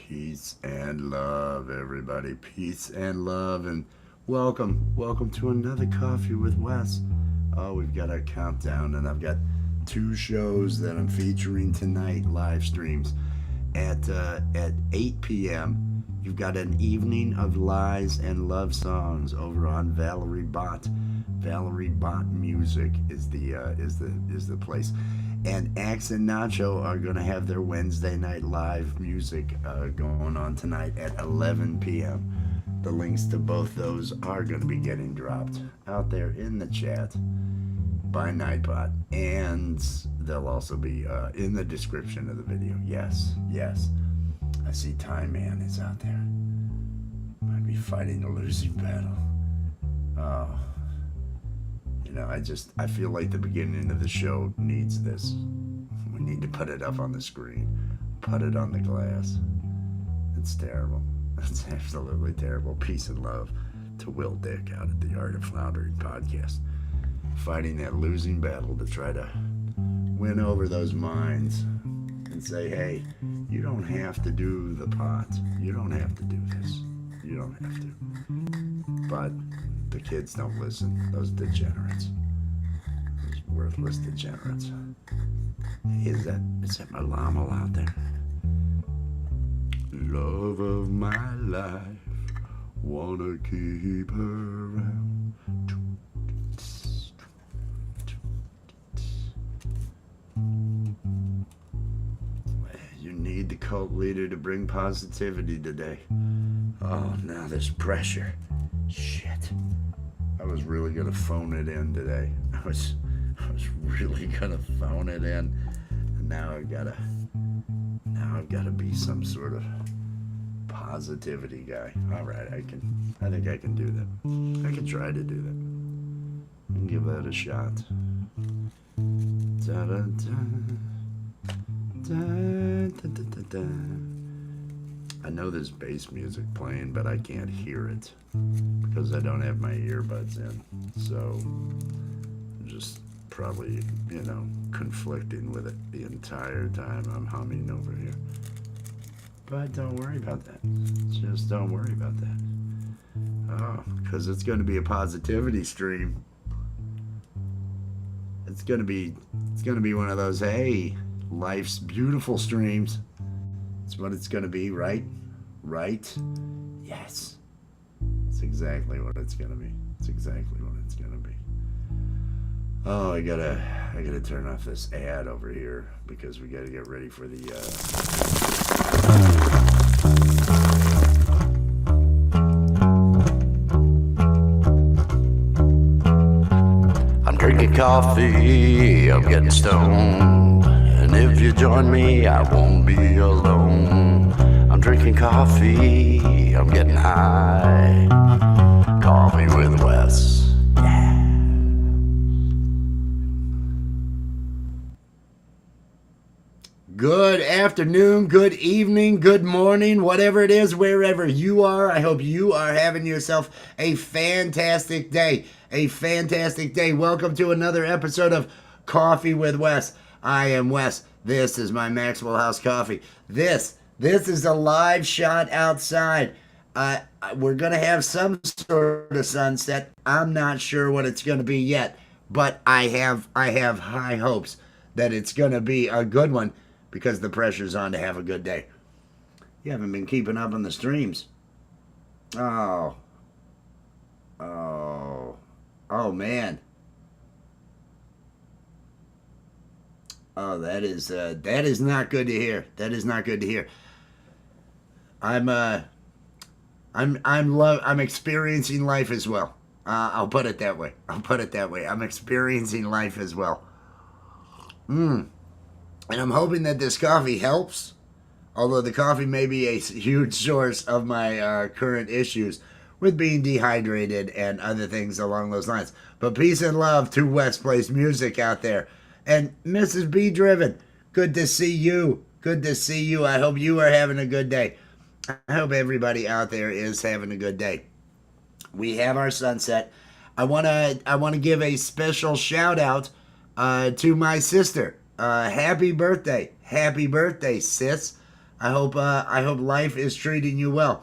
Peace and love, everybody. Peace and love, and welcome to another Coffee with Wes. Oh, we've got our countdown, and I've got two shows that I'm featuring tonight, live streams at 8 p.m. You've got an evening of lies and love songs over on Valerie Bott. Valerie Bott Music is the place. And Axe and Nacho are going to have their Wednesday night live music going on tonight at 11 p.m. The links to both those are going to be getting dropped out there in the chat by Nightbot. And they'll also be in the description of the video. Yes. I see Time Man is out there. Might be fighting a losing battle. Oh. I feel like the beginning of the show needs this. We need to put it up on the screen. Put it on the glass. It's terrible. It's absolutely terrible. Peace and love to Will Dick out at the Art of Floundering podcast. Fighting that losing battle to try to win over those minds and say, hey, you don't have to do the pot. You don't have to do this. You don't have to. But the kids don't listen. Those degenerates. Those worthless degenerates. Hey, is that my llama out there? Love of my life, wanna keep her around. You need the cult leader to bring positivity today. Oh, now there's pressure. Shit. I was really gonna phone it in today. I was really gonna phone it in. And now I've gotta be some sort of positivity guy. Alright, I think I can do that. I can try to do that. And give that a shot. Da da da da da da da. I know there's bass music playing, but I can't hear it because I don't have my earbuds in. So I'm just probably, conflicting with it the entire time I'm humming over here. But don't worry about that. Just don't worry about that. Oh, because it's going to be a positivity stream. It's going to be one of those, hey, life's beautiful streams. It's what it's going to be, right? Right? Yes. It's exactly what it's going to be. It's exactly what it's going to be. Oh, I gotta turn off this ad over here because we gotta get ready for the I'm drinking coffee, I'm getting stoned. And if you join me, I won't be alone. I'm drinking coffee, I'm getting high. Coffee with Wes. Good afternoon, good evening, good morning, whatever it is, wherever you are. I hope you are having yourself a fantastic day. A fantastic day. Welcome to another episode of Coffee with Wes. I am Wes. This is my Maxwell House coffee. This is a live shot outside. We're going to have some sort of sunset. I'm not sure what it's going to be yet, but I have high hopes that it's going to be a good one because the pressure's on to have a good day. You haven't been keeping up on the streams. Oh, man. Oh, that is not good to hear. That is not good to hear. I'm experiencing life as well. I'll put it that way. I'm experiencing life as well. And I'm hoping that this coffee helps. Although the coffee may be a huge source of my current issues with being dehydrated and other things along those lines. But peace and love to West Place Music out there. And Mrs. B Driven, good to see you. Good to see you. I hope you are having a good day. I hope everybody out there is having a good day. We have our sunset. I wanna give a special shout out to my sister. Happy birthday, sis. I hope life is treating you well.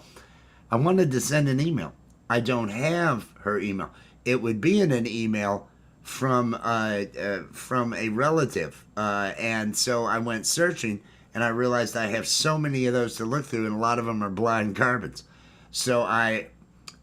I wanted to send an email. I don't have her email. It would be in an email from a relative, and so I went searching, and I realized I have so many of those to look through, and a lot of them are blind carbons. So I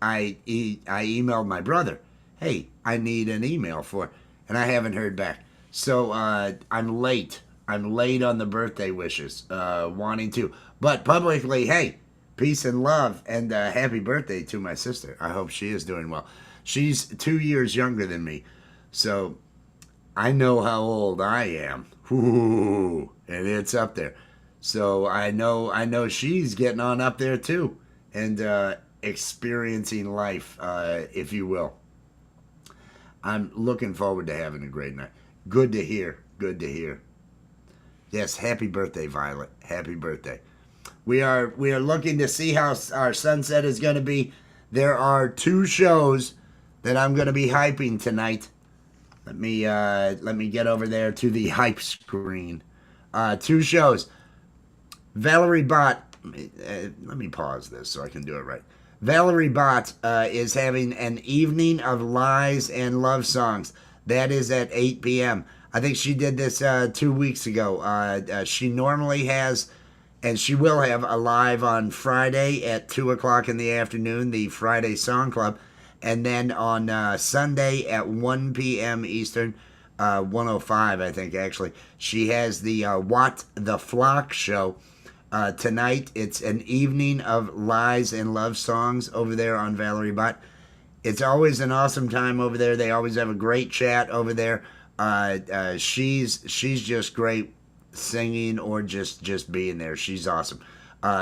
emailed my brother, hey, I need an email for, and I haven't heard back. So I'm late. I'm late on the birthday wishes, wanting to, but publicly, hey, peace and love, and happy birthday to my sister. I hope she is doing well. She's 2 years younger than me, so I know how old I am. Ooh, and it's up there. So I know she's getting on up there too, and experiencing life, if you will. I'm looking forward to having a great night. Good to hear. Good to hear. Yes, happy birthday, Violet. Happy birthday. We are looking to see how our sunset is going to be. There are 2 shows that I'm going to be hyping tonight. Let me get over there to the hype screen. 2 shows. Valerie Bott. Let me pause this so I can do it right. Valerie Bott is having an evening of lies and love songs. That is at 8 p.m. I think she did this 2 weeks ago. She normally has, and she will have, a live on Friday at 2 o'clock in the afternoon, the Friday Song Club. And then on Sunday at 1 p.m. Eastern, 105, I think, actually, she has the What the Flock show. Tonight, it's an evening of lies and love songs over there on Valerie Bott. It's always an awesome time over there. They always have a great chat over there. She's just great singing or just being there. She's awesome.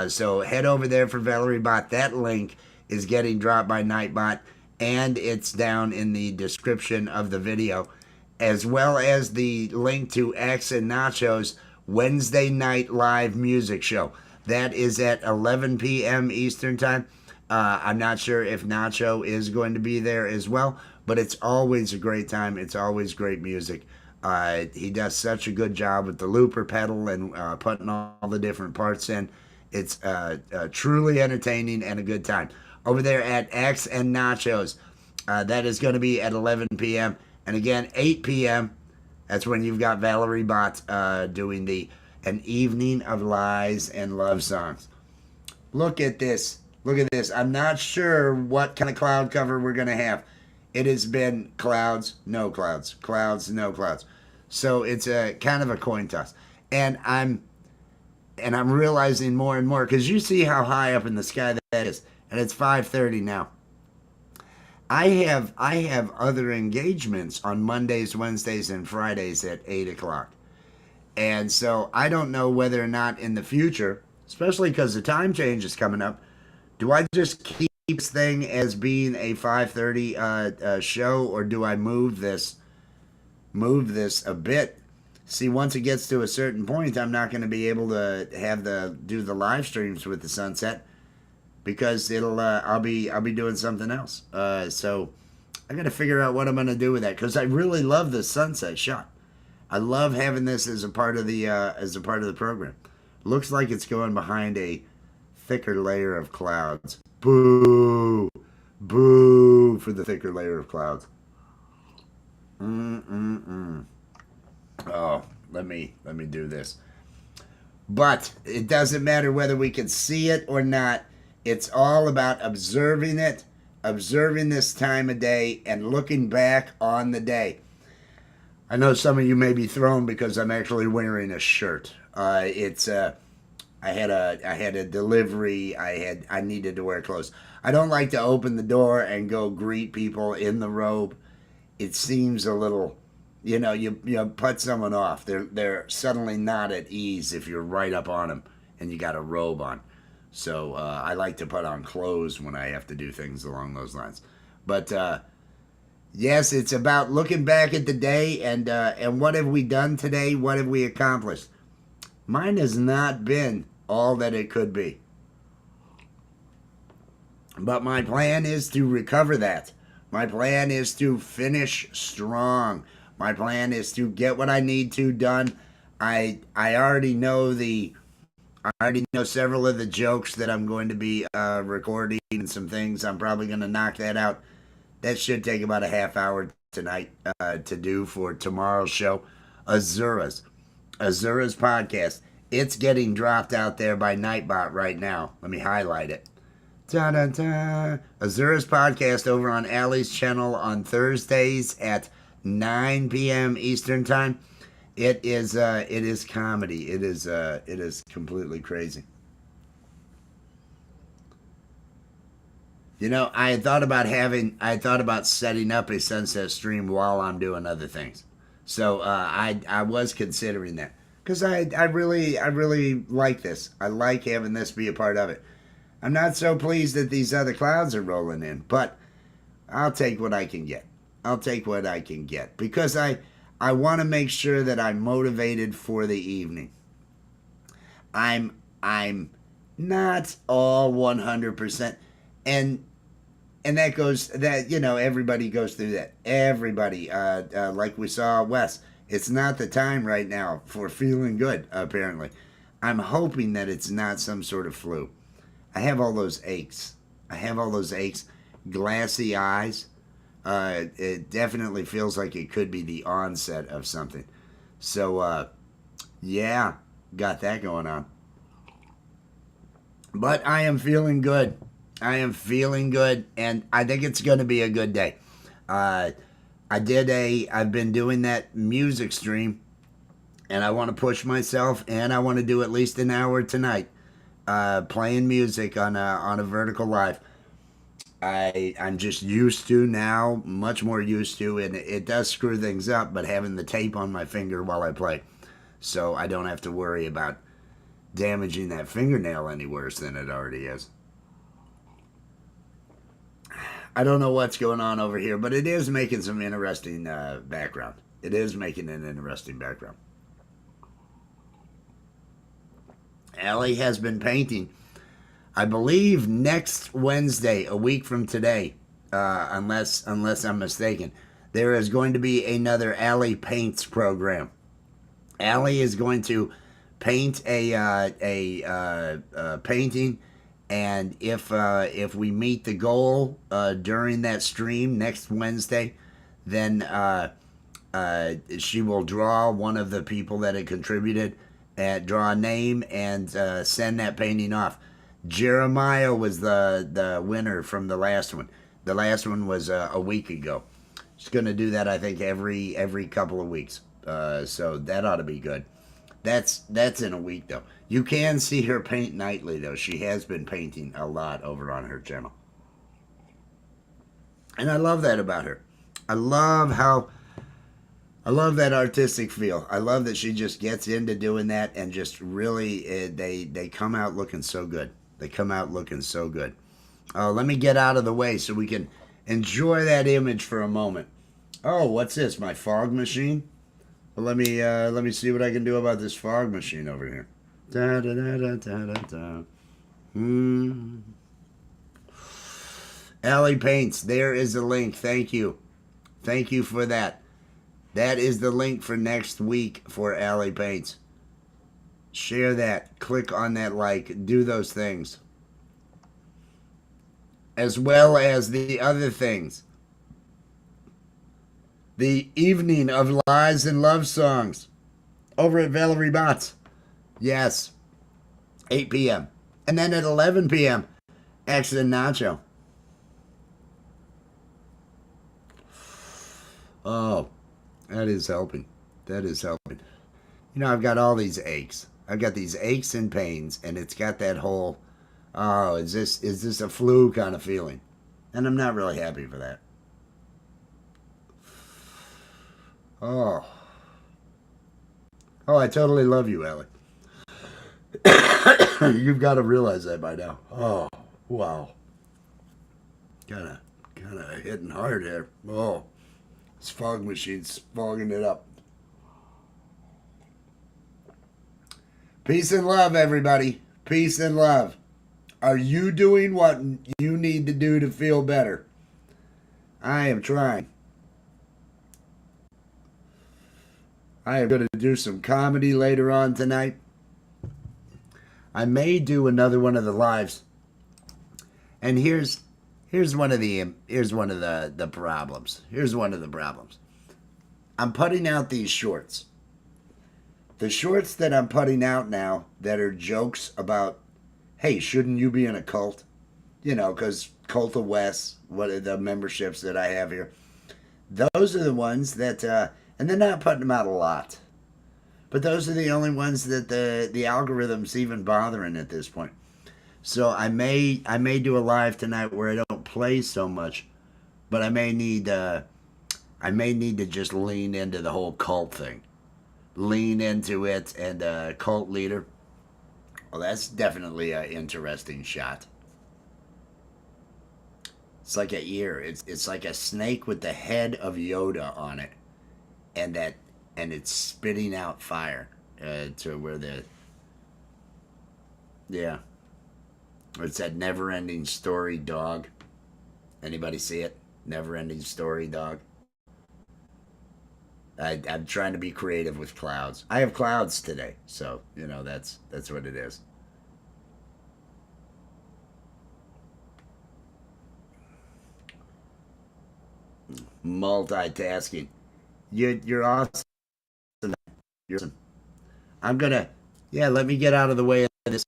So head over there for Valerie Bott. That link is getting dropped by Nightbot, and it's down in the description of the video, as well as the link to X and Nacho's Wednesday night live music show. That is at 11 p.m. Eastern time. I'm not sure if Nacho is going to be there as well, but it's always a great time. It's always great music. He does such a good job with the looper pedal and putting all the different parts in. It's truly entertaining and a good time. Over there at X and Nachos, that is going to be at 11 p.m. And again, 8 p.m., that's when you've got Valerie Bott doing an evening of lies and love songs. Look at this. Look at this. I'm not sure what kind of cloud cover we're going to have. It has been clouds, no clouds, clouds, no clouds. So it's a kind of a coin toss. And I'm realizing more and more, because you see how high up in the sky that is, and it's 5:30 now. I have other engagements on Mondays, Wednesdays, and Fridays at 8 o'clock. And so I don't know whether or not in the future, especially because the time change is coming up, do I just keep this thing as being a 5:30 show, or do I move this a bit? See, once it gets to a certain point, I'm not going to be able to do the live streams with the sunset, because I'll be doing something else. So I got to figure out what I'm going to do with that, because I really love the sunset shot. I love having this as a part of the program. Looks like it's going behind a thicker layer of clouds. Boo, boo for the thicker layer of clouds. Oh, let me do this. But it doesn't matter whether we can see it or not. It's all about observing it, observing this time of day, and looking back on the day. I know some of you may be thrown because I'm actually wearing a shirt. I had a delivery. I needed to wear clothes. I don't like to open the door and go greet people in the robe. It seems a little, you put someone off. They're suddenly not at ease if you're right up on them and you got a robe on. So I like to put on clothes when I have to do things along those lines. But yes, it's about looking back at the day and what have we done today? What have we accomplished? Mine has not been all that it could be. But my plan is to recover that. My plan is to finish strong. My plan is to get what I need to done. I already know the I already know several of the jokes that I'm going to be recording and some things. I'm probably going to knock that out. That should take about a half hour tonight to do for tomorrow's show. Azura's podcast. It's getting dropped out there by Nightbot right now. Let me highlight it. Da-da-da. Azura's podcast over on Allie's channel on Thursdays at 9 p.m. Eastern Time. It is comedy. It is completely crazy. You know, I had thought about setting up a sunset stream while I'm doing other things. So I was considering that because I really like this. I like having this be a part of it. I'm not so pleased that these other clouds are rolling in, but I'll take what I can get. I'll take what I can get because I want to make sure that I'm motivated for the evening. I'm not all 100%, and that goes that everybody goes through that. Everybody, like we saw Wes, it's not the time right now for feeling good. Apparently, I'm hoping that it's not some sort of flu. I have all those aches. Glassy eyes. It definitely feels like it could be the onset of something. So, yeah, got that going on. But I am feeling good. And I think it's going to be a good day. I've been doing that music stream, and I want to push myself, and I want to do at least an hour tonight, playing music on a vertical live. I'm just used to now, much more used to, and it does screw things up, but having the tape on my finger while I play, so I don't have to worry about damaging that fingernail any worse than it already is. I don't know what's going on over here, but it is making some interesting background. It is making an interesting background. Allie has been painting. I believe next Wednesday, a week from today, unless I'm mistaken, there is going to be another Allie Paints program. Allie is going to paint a painting, and if we meet the goal during that stream next Wednesday, then she will draw one of the people that had contributed, draw a name, and send that painting off. Jeremiah was the winner from the last one. The last one was a week ago. She's going to do that, I think, every couple of weeks. So that ought to be good. That's in a week, though. You can see her paint nightly, though. She has been painting a lot over on her channel. And I love that about her. I love that artistic feel. I love that she just gets into doing that and just really, they come out looking so good. They come out looking so good. Let me get out of the way so we can enjoy that image for a moment. Oh, what's this? My fog machine? Well, let me see what I can do about this fog machine over here. Da da da da da da da. Allie Paints. There is a link. Thank you. Thank you for that. That is the link for next week for Allie Paints. Share that. Click on that like. Do those things. As well as the other things. The evening of lies and love songs. Over at Valerie Bots. Yes. 8 p.m. And then at 11 p.m. Accident Nacho. Oh, that is helping. That is helping. You know, I've got all these aches. I've got these aches and pains, and it's got that whole, oh, is this a flu kind of feeling? And I'm not really happy for that. Oh. Oh, I totally love you, Allie. You've got to realize that by now. Oh, wow. Kind of hitting hard there. Oh, this fog machine's fogging it up. Peace and love, everybody. Peace and love. Are you doing what you need to do to feel better? I am trying. I am going to do some comedy later on tonight. I may do another one of the lives. And here's one of the problems. Here's one of the problems. I'm putting out these shorts. The shorts that I'm putting out now that are jokes about, hey, shouldn't you be in a cult? You know, because Cult of West, what are the memberships that I have here? Those are the ones that, and they're not putting them out a lot. But those are the only ones that the algorithm's even bothering at this point. So I may do a live tonight where I don't play so much, but I may need to just lean into the whole cult thing, lean into it, and cult leader. Well, that's definitely an interesting shot. It's like an ear. It's like a snake with the head of Yoda on it, and it's spitting out fire to where yeah. It's that never-ending story dog. Anybody see it? Never-ending story dog. I'm trying to be creative with clouds. I have clouds today, so you know that's what it is. Multitasking. You're awesome. You're awesome. I'm gonna, yeah. Let me get out of the way of this.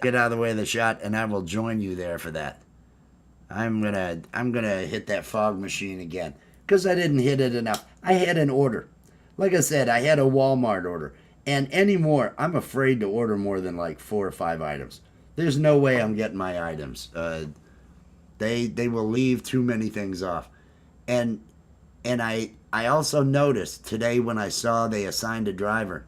Get out of the way of the shot, and I will join you there for that. I'm gonna hit that fog machine again because I didn't hit it enough. I had an order. Like I said, I had a Walmart order, and anymore, I'm afraid to order more than like 4 or 5 items. There's no way I'm getting my items. They will leave too many things off, and I also noticed today when I saw they assigned a driver.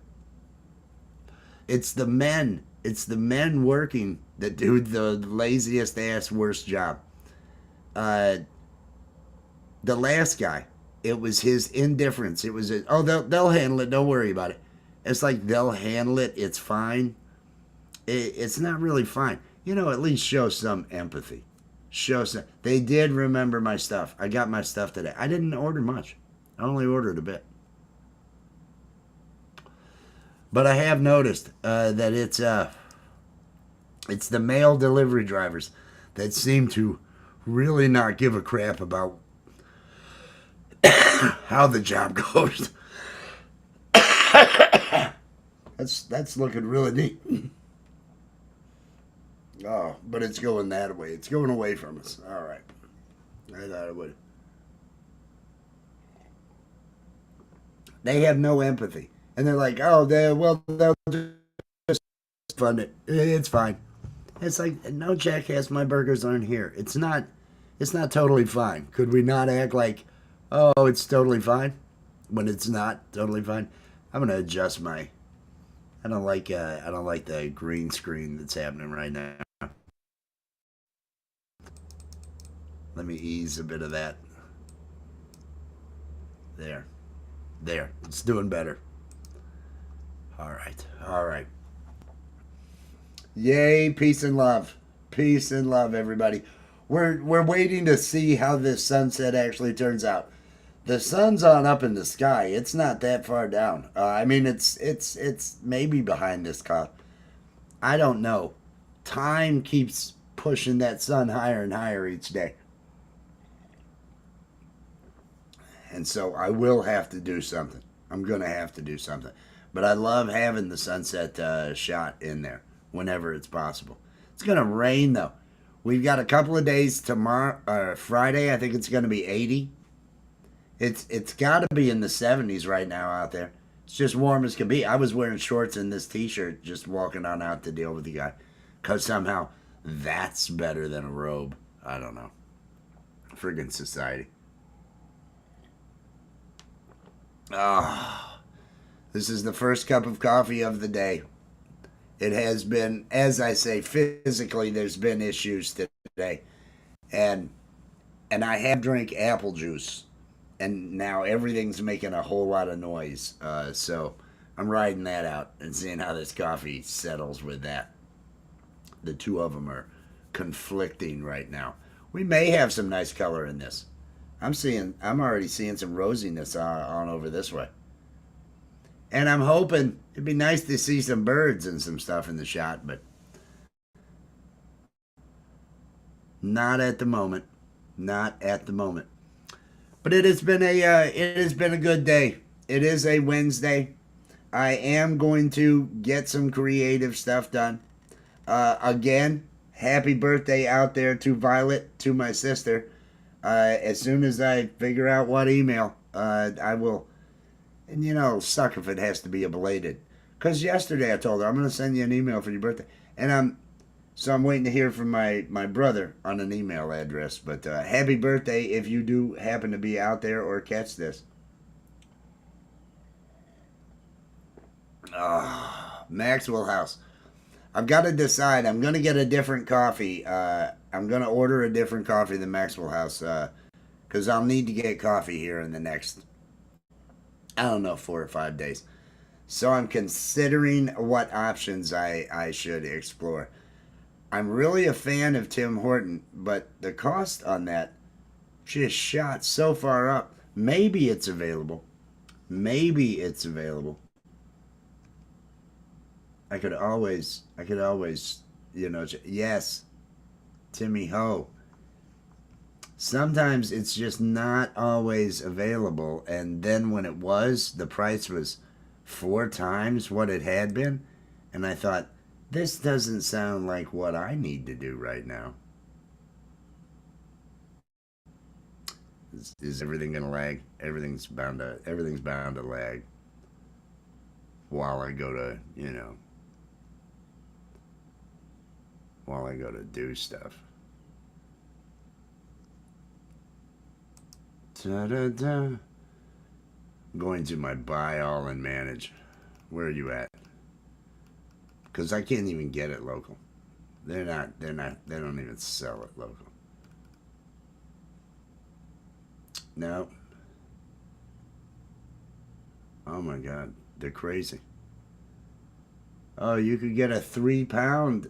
It's the men. It's the men working that do the laziest ass worst job. The last guy, it was his indifference. It was they'll handle it. Don't worry about it. It's like they'll handle it. It's fine. It's not really fine. You know, at least show some empathy. Show some. They did remember my stuff. I got my stuff today. I didn't order much. I only ordered a bit. But I have noticed that it's the mail delivery drivers that seem to really not give a crap about how the job goes. That's looking really neat. Oh, but it's going that way. It's going away from us. All right. I thought it would. They have no empathy. And they're like, oh, they'll just fund it. It's fine. It's like, no, jackass, my burgers aren't here. It's not totally fine. Could we not act like, oh, it's totally fine when it's not totally fine? I'm gonna adjust my. I don't like the green screen that's happening right now. Let me ease a bit of that. There. It's doing better. All right. Yay, peace and love. Peace and love, everybody. We're waiting to see how this sunset actually turns out. The sun's on up in the sky. It's not that far down. I mean, it's maybe behind this cloud. I don't know. Time keeps pushing that sun higher and higher each day. And so I will have to do something. I'm going to have to do something. But I love having the sunset shot in there whenever it's possible. It's going to rain, though. We've got a couple of days tomorrow, Friday. I think it's going to be 80. It's got to be in the 70s right now out there. It's just warm as can be. I was wearing shorts and this t-shirt just walking on out to deal with the guy. Because somehow that's better than a robe. I don't know. Friggin' society. Ah, this is the first cup of coffee of the day. It has been, as I say, physically, there's been issues today. And I have drank apple juice. And now everything's making a whole lot of noise. So I'm riding that out and seeing how this coffee settles with that. The two of them are conflicting right now. We may have some nice color in this. I'm already seeing some rosiness on over this way. And I'm hoping it'd be nice to see some birds and some stuff in the shot, but Not at the moment. Not at the moment. But it has been a good day. It is a Wednesday. I am going to get some creative stuff done. Again, happy birthday out there to Violet, to my sister. As soon as I figure out what email, I will. And suck if it has to be a belated. Because yesterday I told her I'm going to send you an email for your birthday, and I'm waiting to hear from my brother on an email address. But happy birthday if you do happen to be out there or catch this. Maxwell House. I've got to decide. I'm going to get a different coffee. I'm going to order a different coffee than Maxwell House because I'll need to get coffee here in the next, I don't know, 4 or 5 days. So I'm considering what options I should explore. I'm really a fan of Tim Horton, but the cost on that just shot so far up. Maybe it's available. Maybe it's available. I could always, yes, Timmy Ho. Sometimes it's just not always available, and then when it was, the price was 4 times what it had been, and I thought, this doesn't sound like what I need to do right now. Is everything gonna lag? Everything's bound to lag while I go to, while I go to do stuff. Ta-da-da. Going to my buy all and manage. Where are you at? Because I can't even get it local. They don't even sell it local. No. Oh my God, they're crazy. Oh, you could get a 3-pound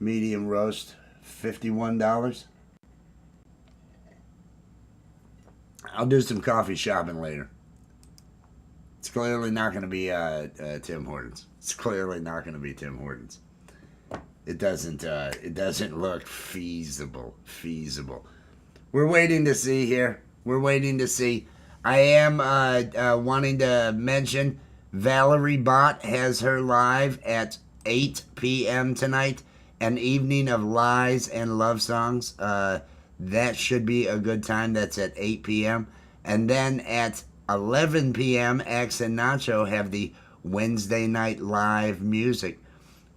medium roast, $51. I'll do some coffee shopping later. It's clearly not going to be Tim Hortons. It's clearly not going to be Tim Hortons. It doesn't look feasible. We're waiting to see here. We're waiting to see. I am wanting to mention Valerie Bott has her live at 8 p.m. tonight, an evening of lies and love songs. That should be a good time. That's at 8 p.m. And then at 11 p.m., Axe and Nacho have the Wednesday night live music.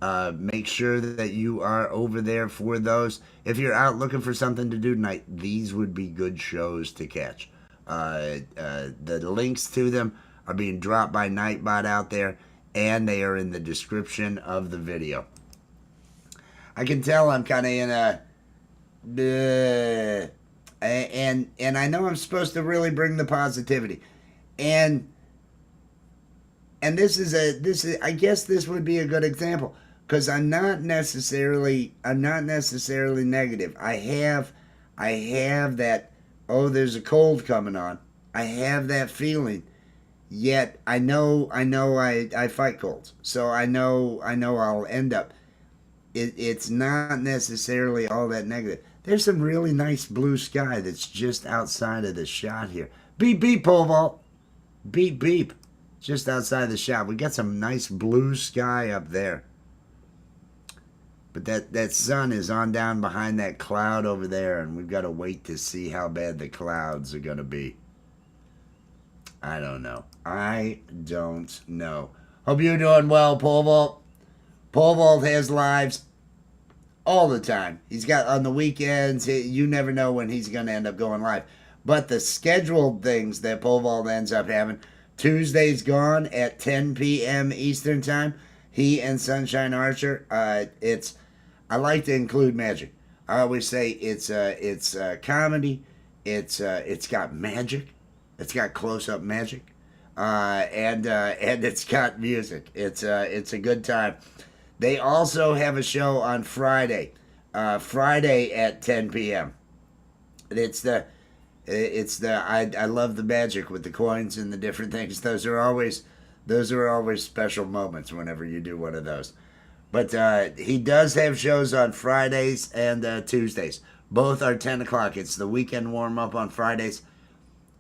Make sure that you are over there for those. If you're out looking for something to do tonight, these would be good shows to catch. The links to them are being dropped by Nightbot out there, and they are in the description of the video. I can tell I'm kind of in a... and I know I'm supposed to really bring the positivity. And this is I guess this would be a good example, because I'm not necessarily negative. I have that, oh, there's a cold coming on. I have that feeling. Yet I know I fight colds. So I know I'll end up. It's not necessarily all that negative. There's some really nice blue sky that's just outside of the shot here. Beep, beep, pole vault. Beep, beep. Just outside the shot. We got some nice blue sky up there. But that sun is on down behind that cloud over there, and we've got to wait to see how bad the clouds are going to be. I don't know. Hope you're doing well, Pole Vault. Pole Vault has lives all the time. He's got on the weekends. You never know when he's going to end up going live. But the scheduled things that Pole Vault ends up having, Tuesday's gone at 10 p.m. Eastern Time. He and Sunshine Archer. I like to include magic. I always say it's comedy. It's got magic. It's got close-up magic. And it's got music. It's a good time. They also have a show on Friday. Friday at 10 p.m. I love the magic with the coins and the different things. Those are always special moments whenever you do one of those. But he does have shows on Fridays and Tuesdays. Both are 10 o'clock. It's the weekend warm up on Fridays.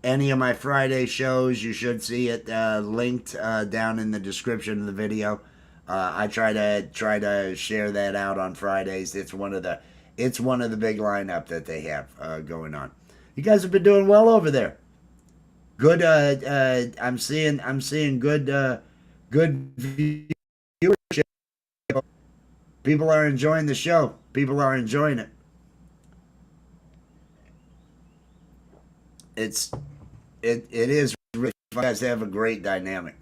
Any of my Friday shows, you should see it linked down in the description of the video. I try to share that out on Fridays. It's one of the big lineup that they have going on. You guys have been doing well over there. Good. I'm seeing good viewership. People are enjoying the show. People are enjoying it. It is really fun. You guys have a great dynamic.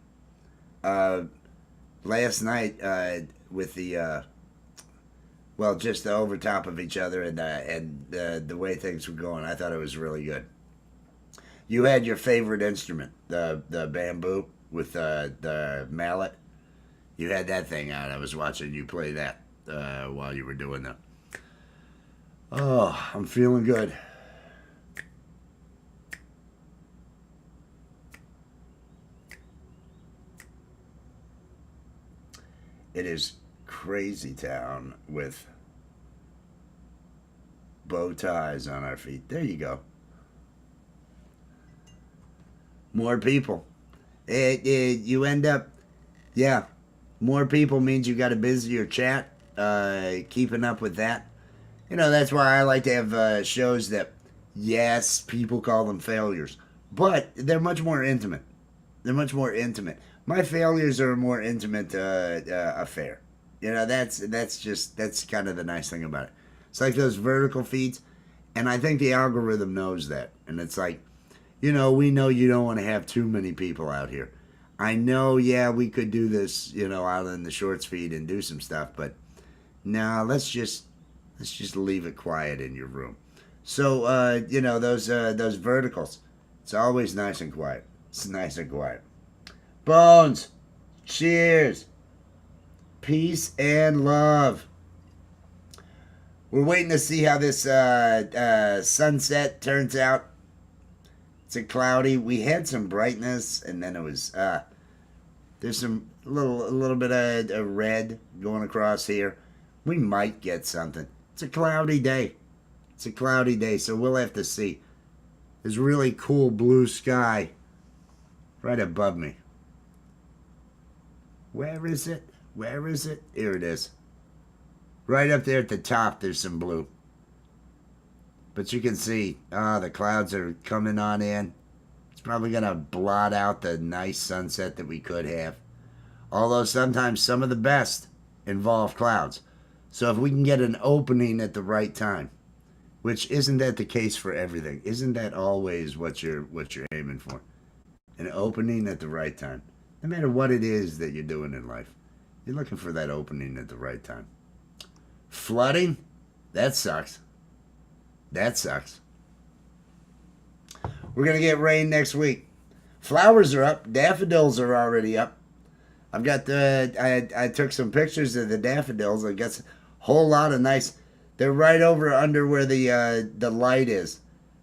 Last night with the just the over top of each other and the way things were going, I thought it was really good. You had your favorite instrument, the bamboo with the mallet. You had that thing out. I was watching you play that while you were doing that. Oh, I'm feeling good. It is crazy town with bow ties on our feet. There you go. More people. You end up, yeah. More people means you got a busier chat. Keeping up with that. You know, that's why I like to have shows that, yes, people call them failures, but they're much more intimate. They're much more intimate. My failures are a more intimate affair. You know, that's kind of the nice thing about it. It's like those vertical feeds, and I think the algorithm knows that. And it's like, you know, we know you don't want to have too many people out here. I know, yeah, we could do this, you know, out in the shorts feed and do some stuff, but no, let's just leave it quiet in your room. So, you know, those verticals, it's always nice and quiet. It's nice and quiet. Bones, cheers, peace and love. We're waiting to see how this sunset turns out. It's a cloudy. We had some brightness, and then it was there's some a little bit of red going across here. We might get something. It's a cloudy day. It's a cloudy day, so we'll have to see. There's really cool blue sky right above me. Where is it? Where is it? Here it is. Right up there at the top, there's some blue. But you can see, the clouds are coming on in. It's probably going to blot out the nice sunset that we could have. Although sometimes some of the best involve clouds. So if we can get an opening at the right time, which isn't that the case for everything? Isn't that always what you're aiming for? An opening at the right time. No matter what it is that you're doing in life, you're looking for that opening at the right time. Flooding? That sucks. That sucks. We're going to get rain next week. Flowers are up. Daffodils are already up. I've got I took some pictures of the daffodils. I got a whole lot of nice. They're right over under where the light is.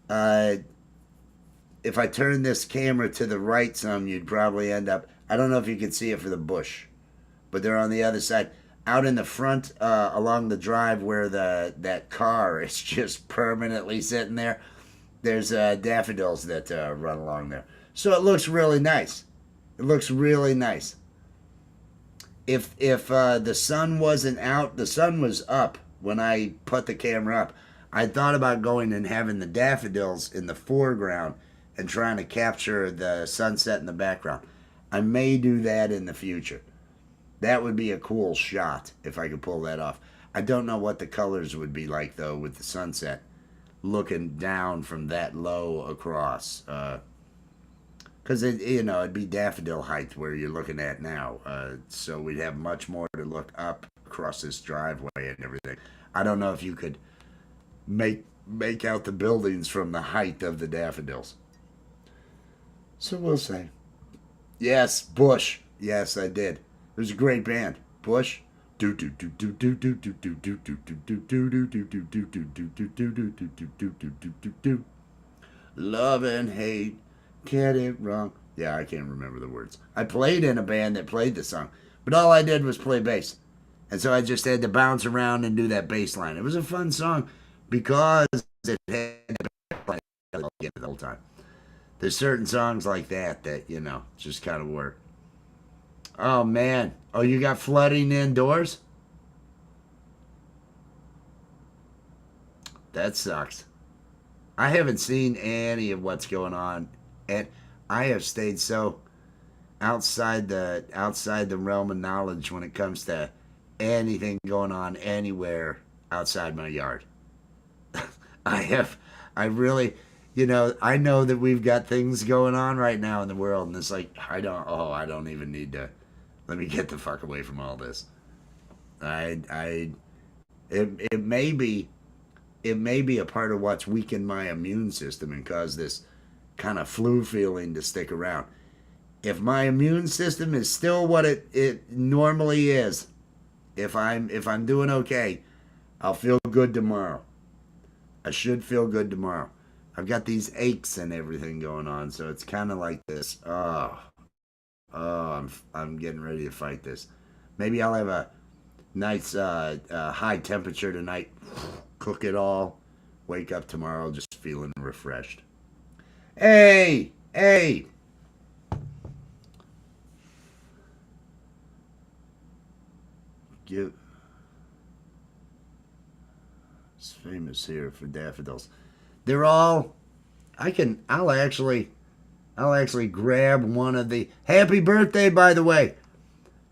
If I turn this camera to the right some, you'd probably end up. I don't know if you can see it for the bush, but they're on the other side. Out in the front, along the drive where that car is just permanently sitting there, there's daffodils that run along there. So it looks really nice. It looks really nice. If the sun wasn't out, the sun was up when I put the camera up. I thought about going and having the daffodils in the foreground and trying to capture the sunset in the background. I may do that in the future. That would be a cool shot if I could pull that off. I don't know what the colors would be like, though, with the sunset looking down from that low across. Because, it'd be daffodil height where you're looking at now. So we'd have much more to look up across this driveway and everything. I don't know if you could make out the buildings from the height of the daffodils. So we'll see. Yes, Bush. Yes, I did. It was a great band. Bush. Love and hate. Get it wrong. Yeah, I can't remember the words. I played in a band that played the song, but all I did was play bass. And so I just had to bounce around and do that bass line. It was a fun song because it had the bass line the whole time. There's certain songs like that just kind of work. Oh, man. Oh, you got flooding indoors? That sucks. I haven't seen any of what's going on, and I have stayed so outside the realm of knowledge when it comes to anything going on anywhere outside my yard. I really, I know that we've got things going on right now in the world, and it's like I don't even need to. Let me get the fuck away from all this. It may be a part of what's weakened my immune system and caused this kind of flu feeling to stick around. If my immune system is still what it normally is, if I'm doing okay, I'll feel good tomorrow. I should feel good tomorrow. I've got these aches and everything going on, so it's kind of like this. I'm getting ready to fight this. Maybe I'll have a nice high temperature tonight. Cook it all. Wake up tomorrow just feeling refreshed. Hey! It's famous here for daffodils. They're all. I'll actually grab one of the. Happy birthday, by the way.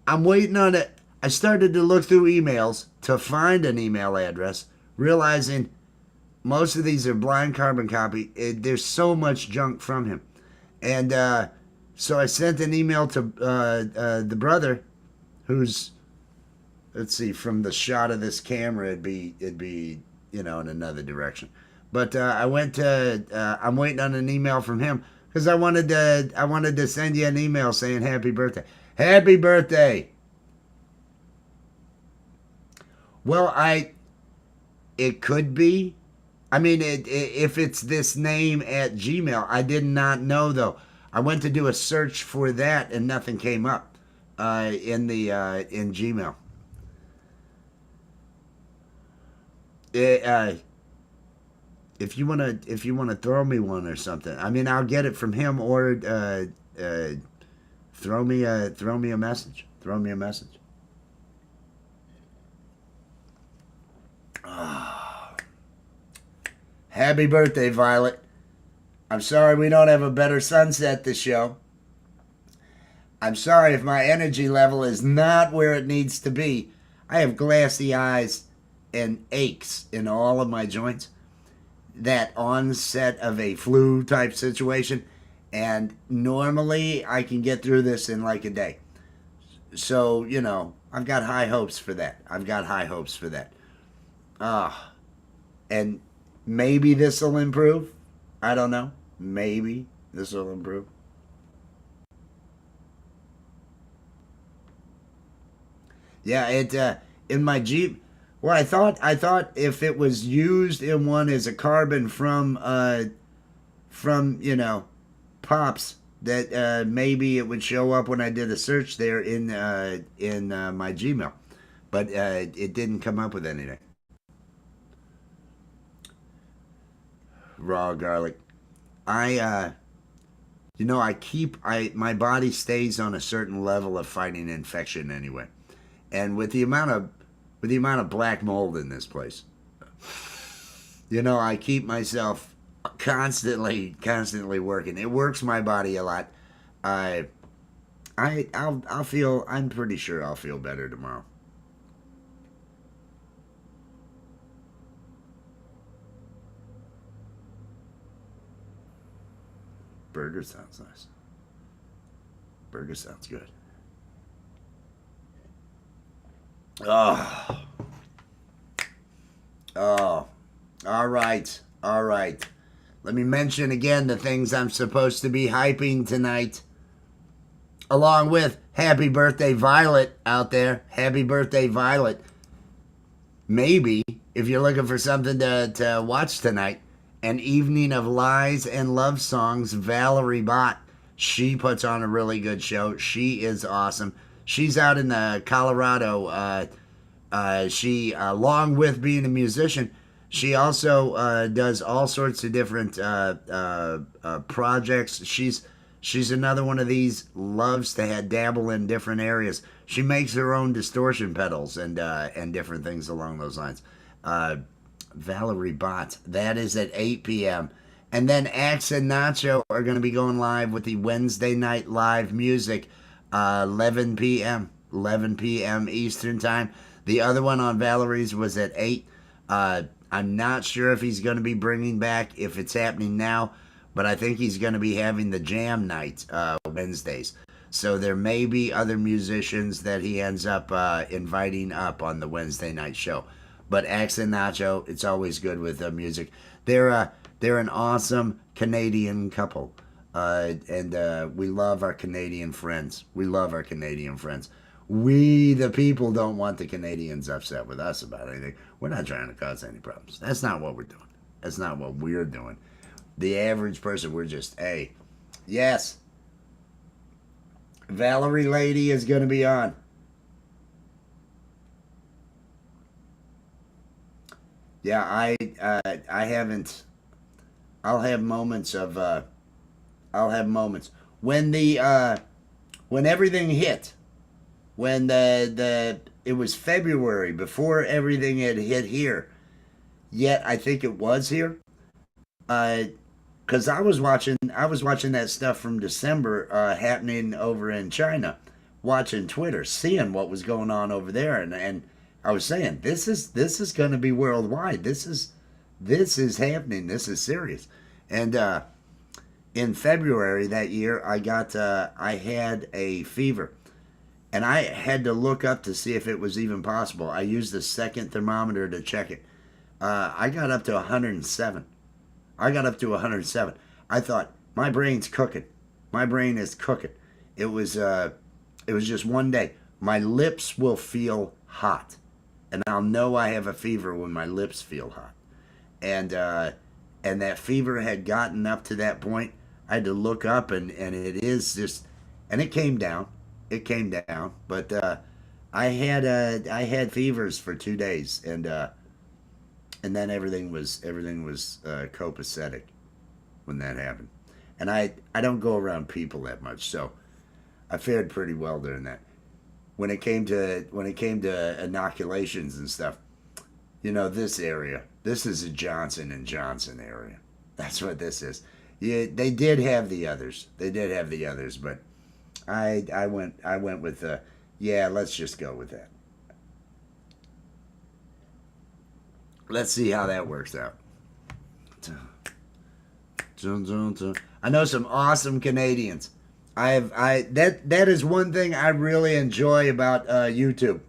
I'm waiting on it. I started to look through emails to find an email address, realizing most of these are blind carbon copy. There's so much junk from him. And so I sent an email to the brother who's, let's see, from the shot of this camera, it'd be in another direction. But I'm waiting on an email from him because I wanted to send you an email saying happy birthday. Happy birthday. Well, it could be. I mean, if it's this name at Gmail, I did not know though. I went to do a search for that and nothing came up in Gmail. If you wanna throw me one or something, I mean, I'll get it from him or throw me a message. Throw me a message. Happy birthday, Violet. I'm sorry we don't have a better sunset this show. I'm sorry if my energy level is not where it needs to be. I have glassy eyes and aches in all of my joints. That onset of a flu type situation. And normally I can get through this in like a day. So, I've got high hopes for that. And maybe this will improve. I don't know. Maybe this will improve. Yeah, in my Jeep. Well, I thought if it was used in one as a carbon from Pops, that maybe it would show up when I did a search there in my Gmail, but it didn't come up with anything. Raw garlic. My body stays on a certain level of fighting infection anyway, and with the amount of black mold in this place, I keep myself constantly working. It works my body a lot. I'm pretty sure I'll feel better tomorrow. Burger sounds nice. Burger sounds good. Oh. All right. Let me mention again the things I'm supposed to be hyping tonight. Along with happy birthday Violet out there. Happy birthday Violet. Maybe, if you're looking for something to watch tonight, an evening of lies and love songs, Valerie Bott. She puts on a really good show. She is awesome. She's out in Colorado She, along with being a musician, she also does all sorts of different projects. She's another one of these, loves to dabble in different areas. She makes her own distortion pedals and different things along those lines. Valerie Bott. That is at 8 p.m. And then Axe and Nacho are going to be going live with the Wednesday night live music, 11 p.m. 11 p.m. Eastern time. The other one on Valerie's was at 8. I'm not sure if he's going to be bringing back, if it's happening now, but I think he's going to be having the jam night Wednesdays. So there may be other musicians that he ends up inviting up on the Wednesday night show. But Axe and Nacho, it's always good with music. They're an awesome Canadian couple. And we love our Canadian friends. We love our Canadian friends. We, the people, don't want the Canadians upset with us about anything. We're not trying to cause any problems. That's not what we're doing. That's not what we're doing. The average person, we're just, hey, yes, Valerie Lady is going to be on. Yeah, I haven't. I'll have moments of. I'll have moments when when everything hit. When it was February before everything had hit here, yet I think it was here. Because I was watching that stuff from December happening over in China, watching Twitter, seeing what was going on over there, and I was saying this is going to be worldwide. This is happening. This is serious. And in February that year, I had a fever. And I had to look up to see if it was even possible. I used the second thermometer to check it. I got up to 107. I got up to 107. I thought, my brain's cooking. My brain is cooking. It was just one day. My lips will feel hot. And I'll know I have a fever when my lips feel hot. And that fever had gotten up to that point. I had to look up, and it is just, and it came down. It came down, but I had fevers for 2 days, and then everything was copacetic when that happened. And I don't go around people that much, so I fared pretty well during that. When it came to inoculations and stuff, this area, this is a Johnson and Johnson area. That's what this is. Yeah, they did have the others. But I went with yeah, let's just go with that. Let's see how that works out. I know some awesome Canadians. That is one thing I really enjoy about YouTube.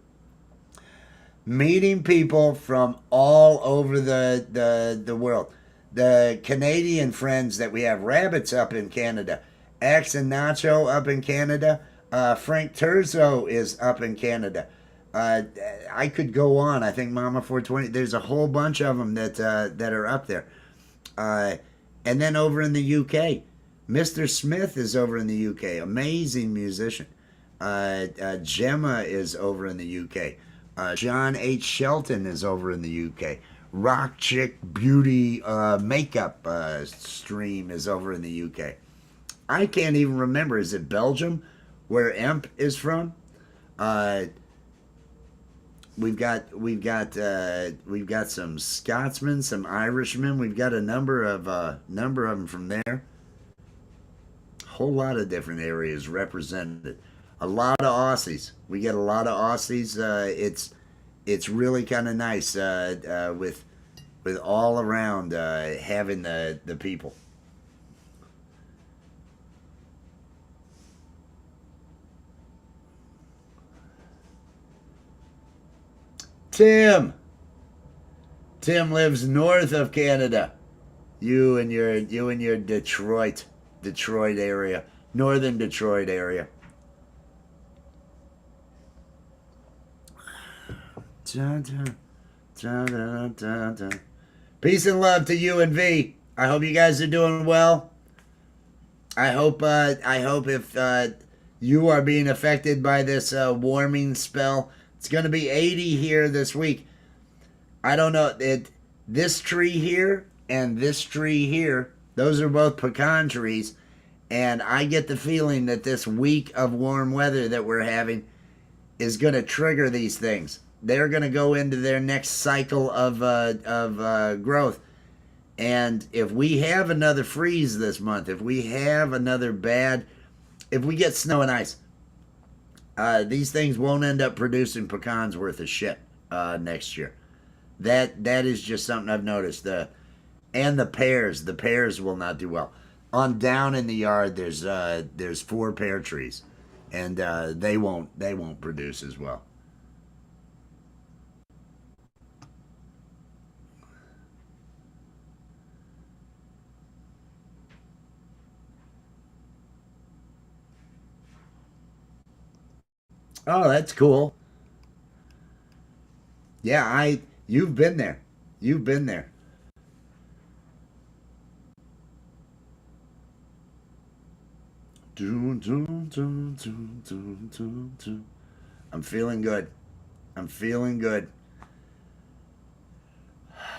Meeting people from all over the world. The Canadian friends that we have, Rabbits up in Canada, Axe and Nacho up in Canada, Frank Terzo is up in Canada. I could go on. I think Mama 420. There's a whole bunch of them that are up there. And then over in the UK, Mr. Smith is over in the UK. Amazing musician. Gemma is over in the UK. John H. Shelton is over in the UK. Rock Chick Beauty Makeup Stream is over in the UK. I can't even remember. Is it Belgium, where Emp is from? We've got some Scotsmen, some Irishmen. We've got a number of them from there. Whole lot of different areas represented. A lot of Aussies. We get a lot of Aussies. It's really kind of nice with all around having the people. Tim lives north of Canada. You and your Detroit area, northern Detroit area. Peace and love to you and V. I hope you guys are doing well. I hope if you are being affected by this warming spell, It's going to be 80 here this week. I don't know. This tree here and this tree here, those are both pecan trees. And I get the feeling that this week of warm weather that we're having is going to trigger these things. They're going to go into their next cycle of growth. And if we have another freeze this month, if we have another if we get snow and ice, these things won't end up producing pecans worth of shit next year. That is just something I've noticed. And the pears will not do well. On down in the yard, there's 4 pear trees, and they won't produce as well. Oh, that's cool. Yeah, you've been there. You've been there. Dun, dun, dun, dun, dun, dun, dun. I'm feeling good. I'm feeling good.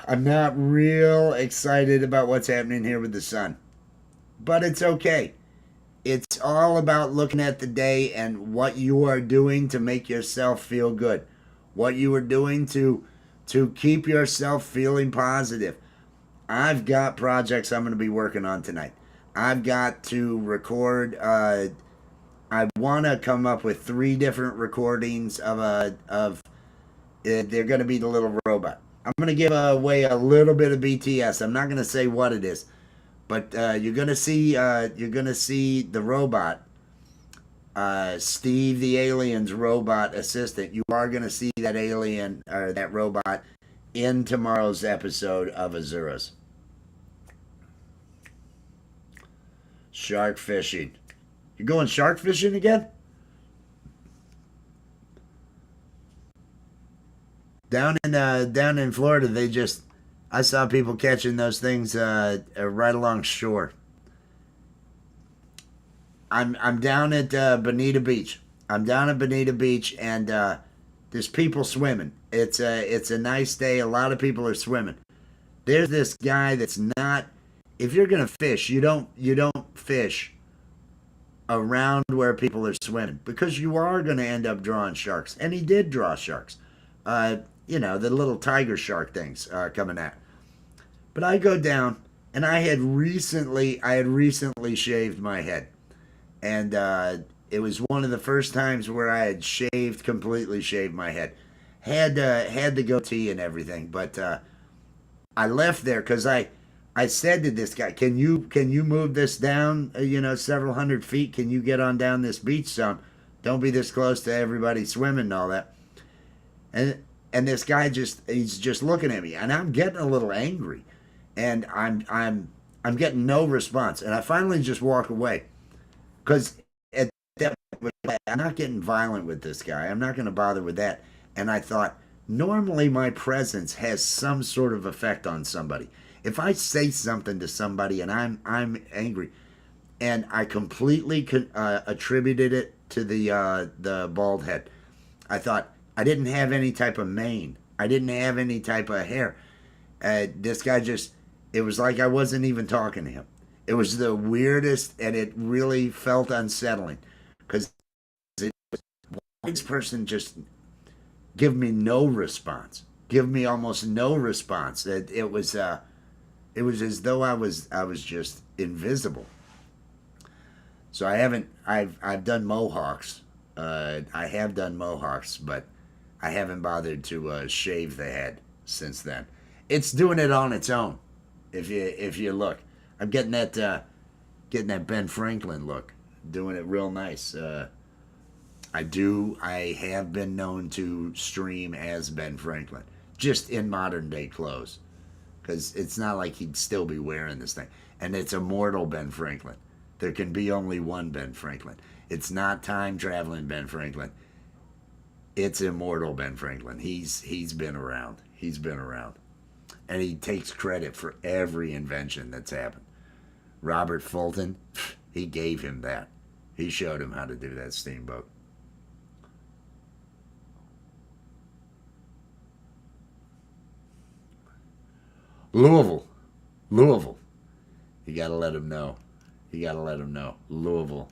I'm not real excited about what's happening here with the sun, but it's okay. It's all about looking at the day and what you are doing to make yourself feel good. What you are doing to keep yourself feeling positive. I've got projects I'm going to be working on tonight. I've got to record. I want to come up with 3 different recordings of. They're going to be the little robot. I'm going to give away a little bit of BTS. I'm not going to say what it is, but you're going to see. You're going to see the robot. Steve the alien's robot assistant. You are going to see that alien or that robot in tomorrow's episode of Azuras. Shark fishing. You going shark fishing again? Down in Florida, I saw people catching those things right along shore. I'm down at Bonita Beach. I'm down at Bonita Beach, and there's people swimming. It's a nice day. A lot of people are swimming. There's this guy that's not. If you're gonna fish, you don't fish around where people are swimming because you are gonna end up drawing sharks. And he did draw sharks. The little tiger shark things coming at. But I go down, and I had recently shaved my head, and it was one of the first times where I had completely shaved my head. Had the goatee and everything, but I left there because I said to this guy, can you move this down, several hundred feet? Can you get on down this beach some? Don't be this close to everybody swimming and all that. And this guy he's just looking at me, and I'm getting a little angry, and I'm getting no response, and I finally just walk away, because at that point I'm not getting violent with this guy. I'm not going to bother with that. And I thought, normally my presence has some sort of effect on somebody. If I say something to somebody and I'm angry, and I completely attributed it to the bald head. I thought I didn't have any type of mane. I didn't have any type of hair. This guy it was like I wasn't even talking to him. It was the weirdest, and it really felt unsettling, because this person just give me no response, give me almost no response. It was as though I was just invisible. So I've done mohawks. I have done mohawks, but I haven't bothered to shave the head since then. It's doing it on its own. If you look, I'm getting that Ben Franklin look, doing it real nice. I have been known to stream as Ben Franklin, just in modern day clothes, because it's not like he'd still be wearing this thing. And it's immortal Ben Franklin. There can be only one Ben Franklin. It's not time traveling Ben Franklin. It's immortal Ben Franklin. He's been around. He's been around. And he takes credit for every invention that's happened. Robert Fulton, he gave him that. He showed him how to do that steamboat. Louisville. Louisville. You gotta let him know. You gotta let him know. Louisville.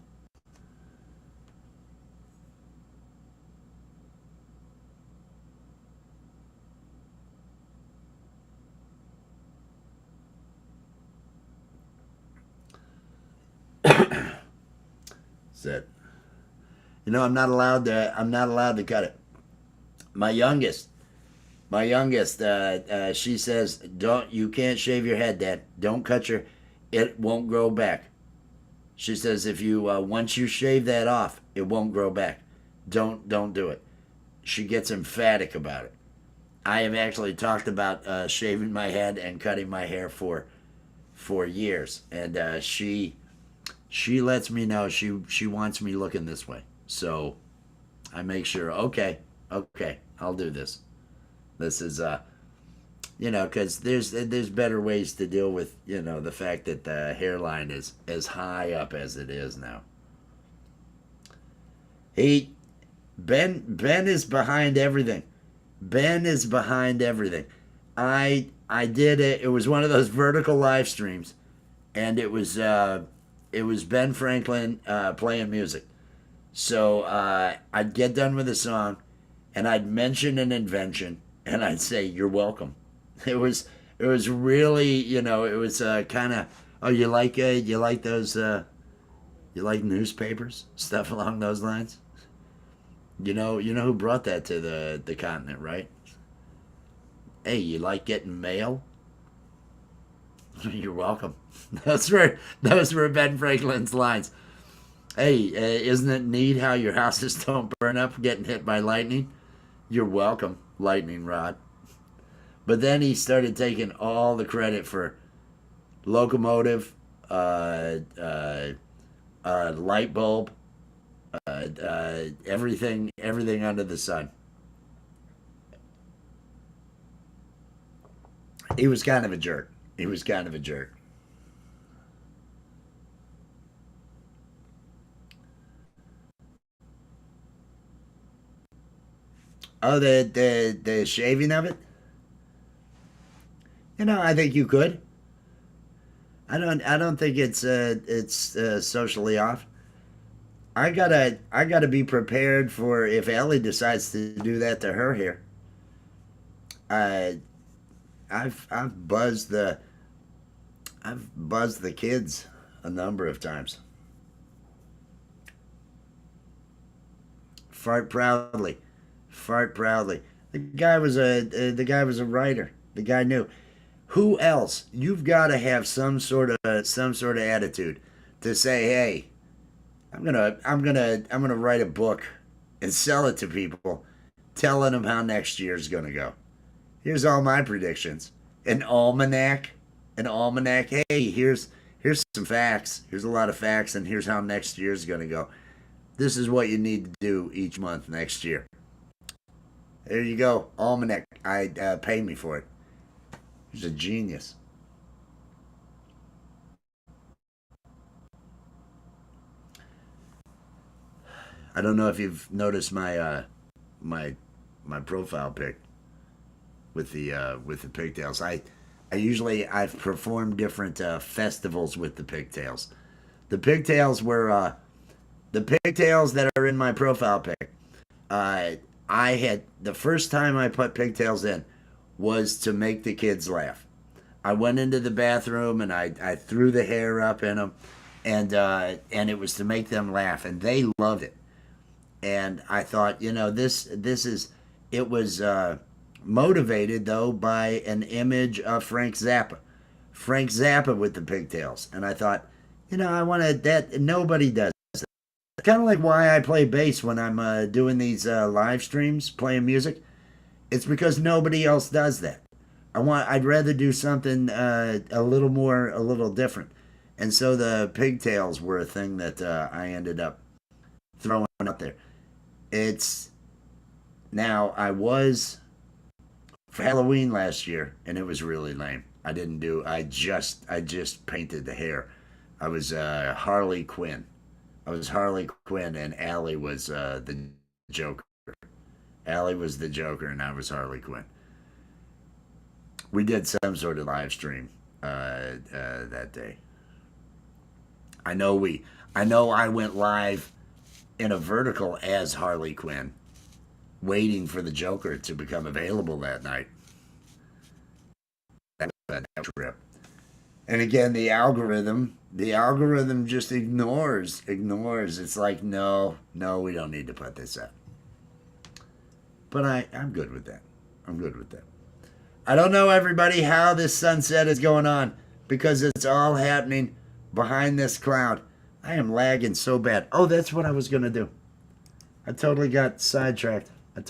That's it. You know, I'm not allowed to. I'm not allowed to cut it. My youngest, she says, "Don't. You can't shave your head, Dad. Don't cut your. It won't grow back." She says, "If you once you shave that off, it won't grow back. Don't do it." She gets emphatic about it. I have actually talked about shaving my head and cutting my hair for years, and she lets me know she wants me looking this way. So I make sure, okay, I'll do this. This is because there's better ways to deal with the fact that the hairline is as high up as it is now. He Ben is behind everything. Ben is behind everything. I did it. It was one of those vertical live streams, and it was Ben Franklin playing music. So I'd get done with a song, and I'd mention an invention, and I'd say, "You're welcome." It was really it was kind of, oh, you like those you like newspapers, stuff along those lines. You know who brought that to the continent, right? Hey, you like getting mail? You're welcome. Those were Ben Franklin's lines. Hey, isn't it neat how your houses don't burn up getting hit by lightning? You're welcome, lightning rod. But then he started taking all the credit for locomotive, light bulb, everything under the sun. He was kind of a jerk. He was kind of a jerk. Oh, the shaving of it. I think you could. I don't think it's socially off. I gotta be prepared for if Ellie decides to do that to her hair. I I've buzzed the kids a number of times. Fart proudly, fart proudly. The guy was a writer. The guy knew. Who else? You've got to have some sort of attitude to say, hey, I'm gonna write a book and sell it to people, telling them how next year's gonna go. Here's all my predictions. An almanac, an almanac. Hey, here's some facts. Here's a lot of facts, and here's how next year's gonna go. This is what you need to do each month next year. There you go, almanac. I pay me for it. He's a genius. I don't know if you've noticed my my profile pic with the pigtails. I've performed different festivals with the pigtails. The pigtails were the pigtails that are in my profile pic. Uh, I had the first time I put pigtails in was to make the kids laugh. I went into the bathroom and I threw the hair up in them, and it was to make them laugh, and they loved it. And I thought, this is it was motivated though by an image of Frank Zappa with the pigtails, and I thought, I wanted that. Nobody does. Kind of like why I play bass when I'm doing these live streams, playing music. It's because nobody else does that. I'd rather do something a little different, and so the pigtails were a thing that I ended up throwing up there. It's now I was for Halloween last year, and it was really lame. I didn't do. I just painted the hair. I was Harley Quinn. I was Harley Quinn, and Allie was the Joker. Allie was the Joker, and I was Harley Quinn. We did some sort of live stream that day. I know I went live in a vertical as Harley Quinn, waiting for the Joker to become available that night. That was a trip. And again, the algorithm just ignores. It's like, no, we don't need to put this up. But I'm good with that. I'm good with that. I don't know, everybody, how this sunset is going on because it's all happening behind this cloud. I am lagging so bad. Oh, that's what I was going to do. I totally got sidetracked. Let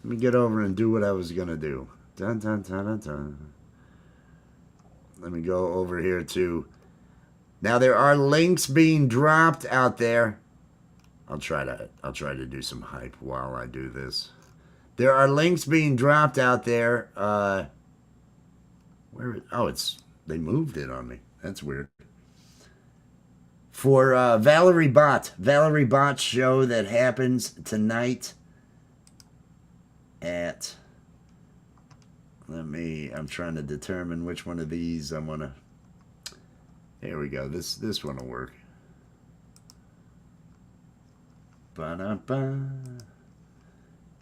me get over and do what I was going to do. Dun, dun, dun, dun, dun. Let me go over here to... Now, there are links being dropped out there. I'll try to do some hype while I do this. There are links being dropped out there. They moved it on me. That's weird. For Valerie Bott's show that happens tonight at... I'm trying to determine which one of these I want to... Here we go. This one will work. Ba-da-ba.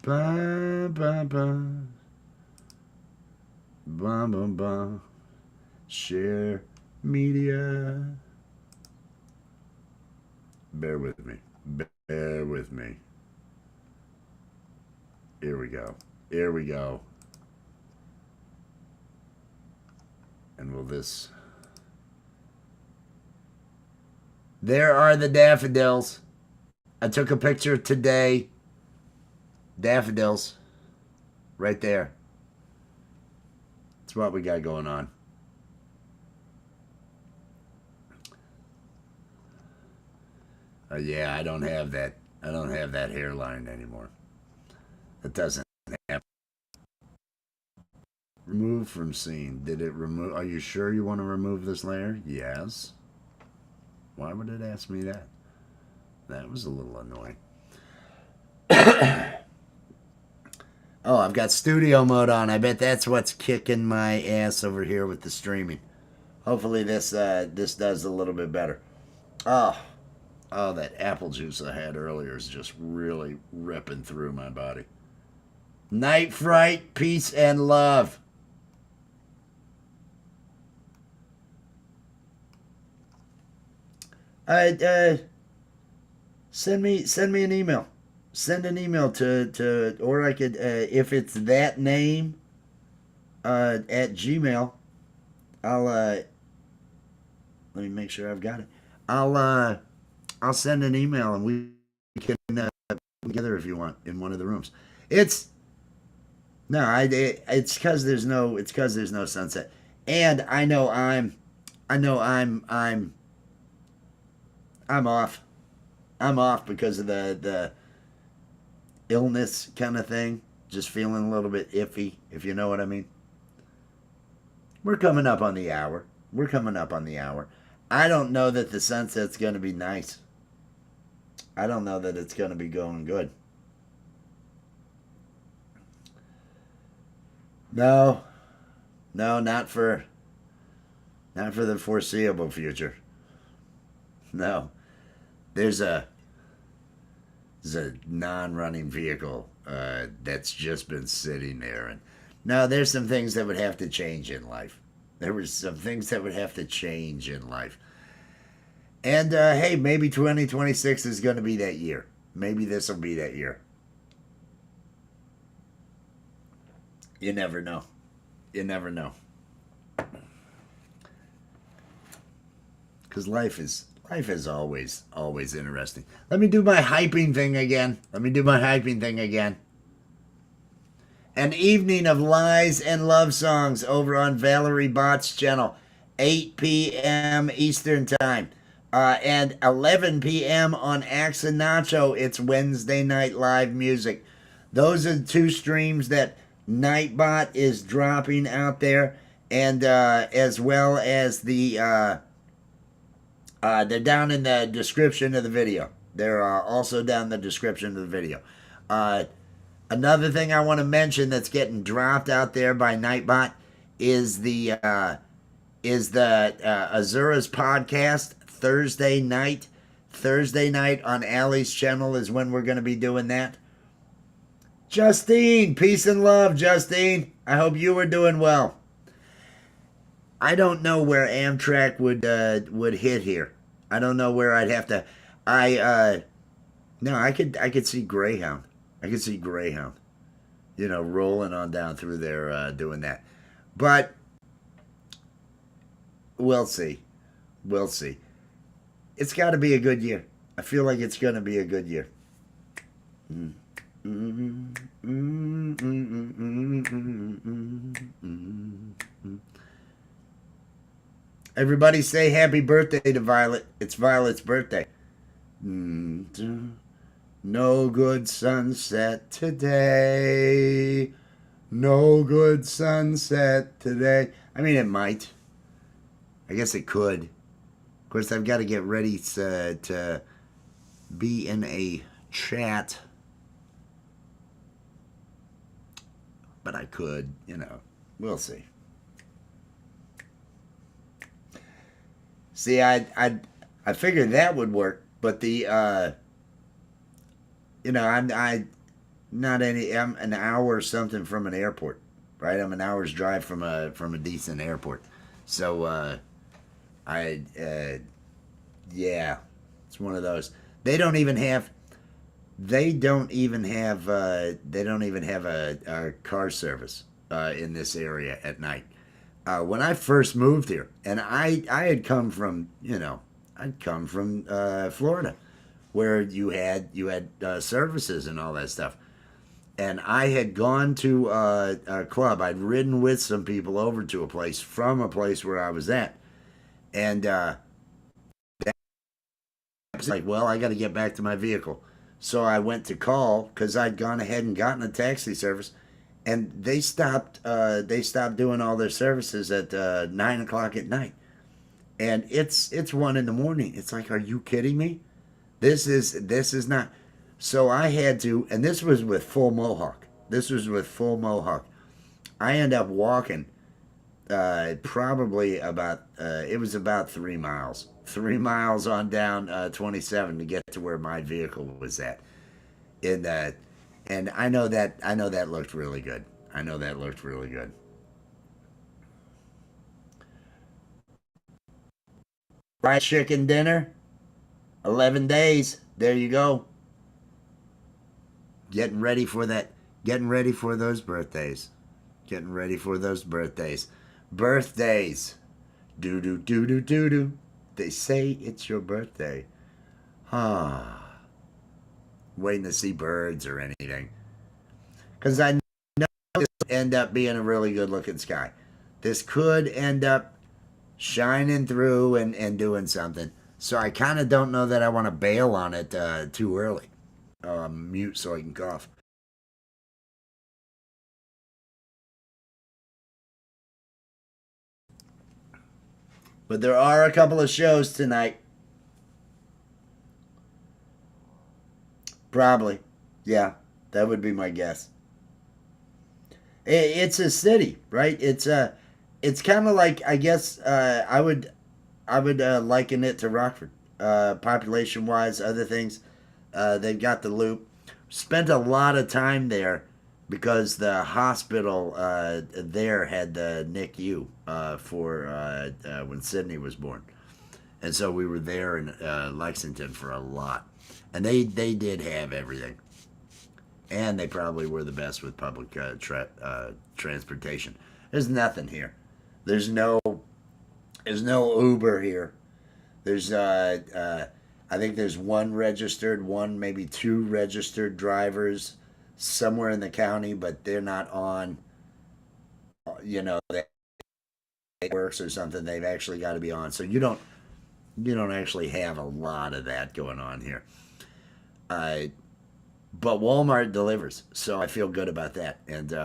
Ba-ba-ba. Ba-ba-ba. Share media. Bear with me. Bear with me. Here we go. And will this... There are the daffodils. I took a picture today. Daffodils. Right there. That's what we got going on. Yeah, I don't have that. I don't have that hairline anymore. It doesn't happen. Remove from scene. Did it remove? Are you sure you want to remove this layer? Yes. Why would it ask me that? That was a little annoying. Oh, I've got studio mode on. I bet that's what's kicking my ass over here with the streaming. Hopefully this does a little bit better. Oh, that apple juice I had earlier is just really ripping through my body. Night Fright, peace and love. Send me an email. Send an email to or I could if it's that name at Gmail. I'll let me make sure I've got it. I'll send an email and we can together if you want in one of the rooms. It's because there's no sunset, and I know I'm off. I'm off because of the illness kind of thing. Just feeling a little bit iffy, if you know what I mean. We're coming up on the hour. I don't know that the sunset's going to be nice. I don't know that it's going to be going good. No, not for the foreseeable future. No. There's a non-running vehicle that's just been sitting there, and now there's some things that would have to change in life. There were some things that would have to change in life, and hey, maybe 2026 is going to be that year. Maybe this will be that year. You never know. Because life is always interesting. Let me do my hyping thing again. An evening of lies and love songs over on Valerie Bott's channel, 8 p.m. Eastern Time. And 11 p.m. on Axe and Nacho, it's Wednesday Night Live Music. Those are the two streams that Nightbot is dropping out there. And as well as the... they're down in the description of the video. They're also down in the description of the video. Another thing I want to mention that's getting dropped out there by Nightbot is the Azura's podcast Thursday night. Thursday night on Allie's channel is when we're going to be doing that. Justine, peace and love, Justine. I hope you are doing well. I don't know where Amtrak would hit here. I don't know where I'd have to. No, I could see Greyhound. I could see Greyhound. You know, rolling on down through there, doing that. But we'll see. We'll see. It's got to be a good year. I feel like it's going to be a good year. Everybody say happy birthday to Violet. It's Violet's birthday. No good sunset today. No good sunset today. I mean, it might. I guess it could. Of course, I've got to get ready to be in a chat. But I could, you know. We'll see. See, I figured that would work, but the you know, I'm an hour or something from an airport, right? I'm an hour's drive from a decent airport, so yeah, it's one of those. They don't even have a car service in this area at night. When I first moved here, and I had come from, you know, Florida, where you had services and all that stuff, and I had gone to a club. I'd ridden with some people over to a place from a place where I was at, and that was like, well, I got to get back to my vehicle, so I went to call because I'd gone ahead and gotten a taxi service. And they stopped doing all their services at 9 o'clock at night, and it's 1 in the morning. It's like, are you kidding me? This is not. So I had to, and this was with full mohawk. I end up walking probably about it was about 3 miles, 3 miles on down 27 to get to where my vehicle was at. In that. And I know that looked really good. Fried chicken dinner, 11 days. There you go. Getting ready for that. Getting ready for those birthdays. Birthdays. Do do do do do do. They say it's your birthday. Waiting to see birds or anything, because I know this will end up being a really good looking sky. This could end up shining through and doing something. So I kind of don't know that I want to bail on it too early. Mute so I can cough. But there are a couple of shows tonight. Probably. Yeah, that would be my guess. It's a city, right? It's kind of like, I guess I would liken it to Rockford. Population wise, other things. They've got the Loop. Spent a lot of time there because the hospital there had the NICU for when Sydney was born, and so we were there in Lexington for a lot. And they did have everything. And they probably were the best with public transportation. There's nothing here. There's no Uber here. There's I think there's one, maybe two registered drivers somewhere in the county, but they're not on, you know, they works or something. They've actually got to be on. So you don't actually have a lot of that going on here. But Walmart delivers, so I feel good about that. And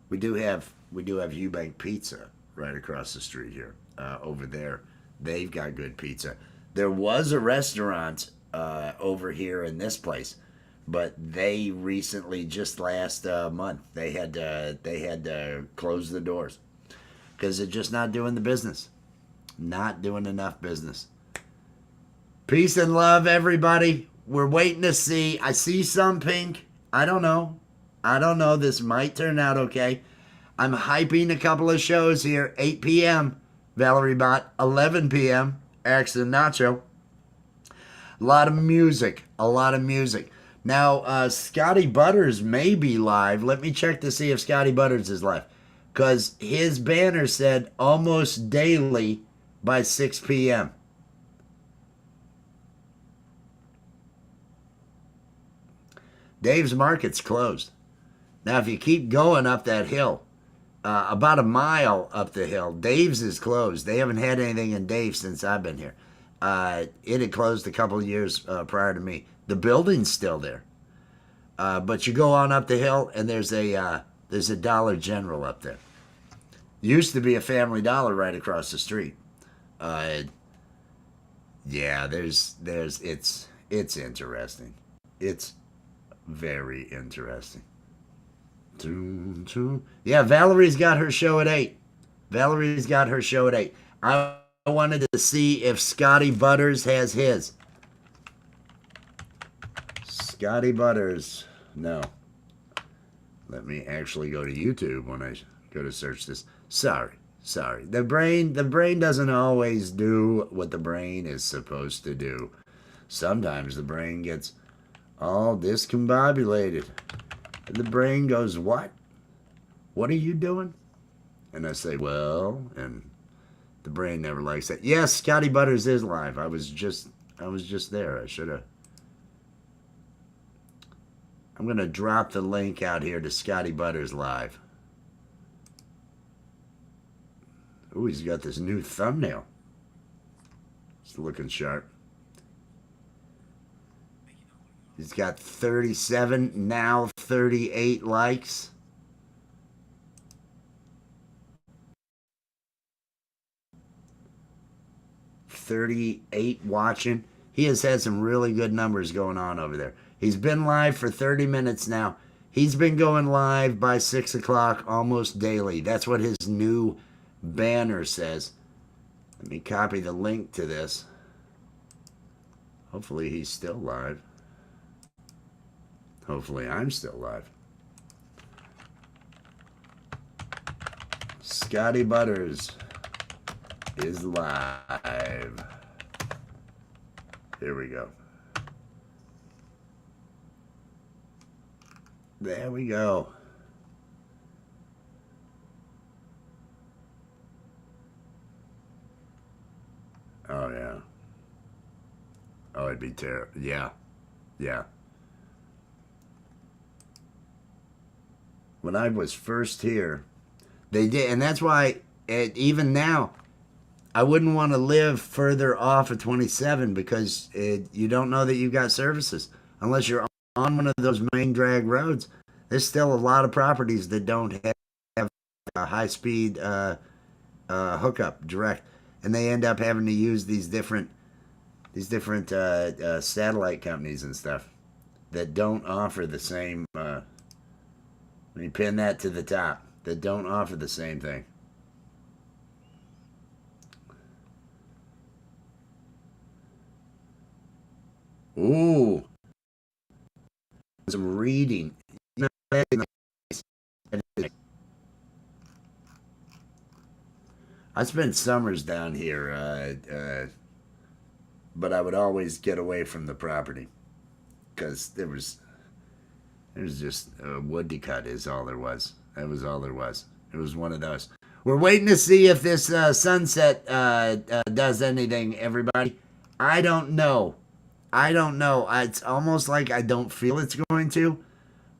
we do have Eubank Pizza right across the street here. Over there, they've got good pizza. There was a restaurant over here in this place but they recently, just last month, they had to close the doors because they're just not doing the business, not doing enough business. Peace and love, everybody. We're waiting to see. I see some pink. I don't know. I don't know. This might turn out okay. I'm hyping a couple of shows here. 8 p.m. Valerie Bot. 11 p.m. Axe and Nacho. A lot of music. A lot of music. Now, Scotty Butters may be live. Let me check to see if Scotty Butters is live. Because his banner said almost daily by 6 p.m. Dave's Market's closed. Now, if you keep going up that hill, about a mile up the hill, Dave's is closed. They haven't had anything in Dave's since I've been here. It had closed a couple of years prior to me. The building's still there. But you go on up the hill, and there's a Dollar General up there. Used to be a Family Dollar right across the street. Yeah, it's interesting. It's very interesting. Yeah, Valerie's got her show at 8. Valerie's got her show at 8. I wanted to see if Scotty Butters has his. Scotty Butters. No. Let me actually go to YouTube when I go to search this. Sorry. The brain doesn't always do what the brain is supposed to do. Sometimes the brain gets all discombobulated. The brain goes, what? What are you doing? And I say, well, and the brain never likes that. Yes, Scotty Butters is live. I was just there. I should have. I'm going to drop the link out here to Scotty Butters live. Ooh, he's got this new thumbnail. It's looking sharp. He's got 37, now 38 likes. $38 watching. He has had some really good numbers going on over there. He's been live for 30 minutes now. He's been going live by 6 o'clock almost daily. That's what his new banner says. Let me copy the link to this. Hopefully he's still live. Hopefully I'm still live. Scotty Butters is live. Here we go. There we go. Oh, yeah. Oh, it'd be terrible. Yeah. Yeah. When I was first here, they did, and that's why even now, I wouldn't want to live further off of 27 because you don't know that you've got services unless you're on one of those main drag roads. There's still a lot of properties that don't have a high-speed hookup direct, and they end up having to use these different satellite companies and stuff that don't offer the same. Let me pin that to the top. That don't offer the same thing. Ooh. Some reading. I spent summers down here, but I would always get away from the property because there was just wood to cut is all there was. That was all there was. It was one of those. We're waiting to see if this sunset does anything, everybody. I don't know. It's almost like I don't feel it's going to,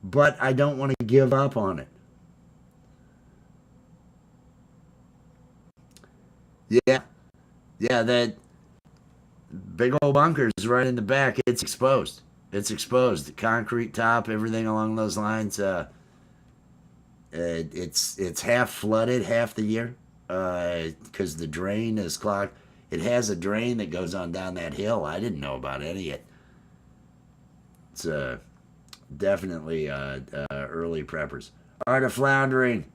but I don't want to give up on it. Yeah. Yeah, that big old bunker's right in the back. It's exposed. It's exposed. The concrete top, everything along those lines. It's half flooded half the year because the drain is clogged. It has a drain that goes on down that hill. I didn't know about any of it. It's Definitely early preppers. Art of Floundering.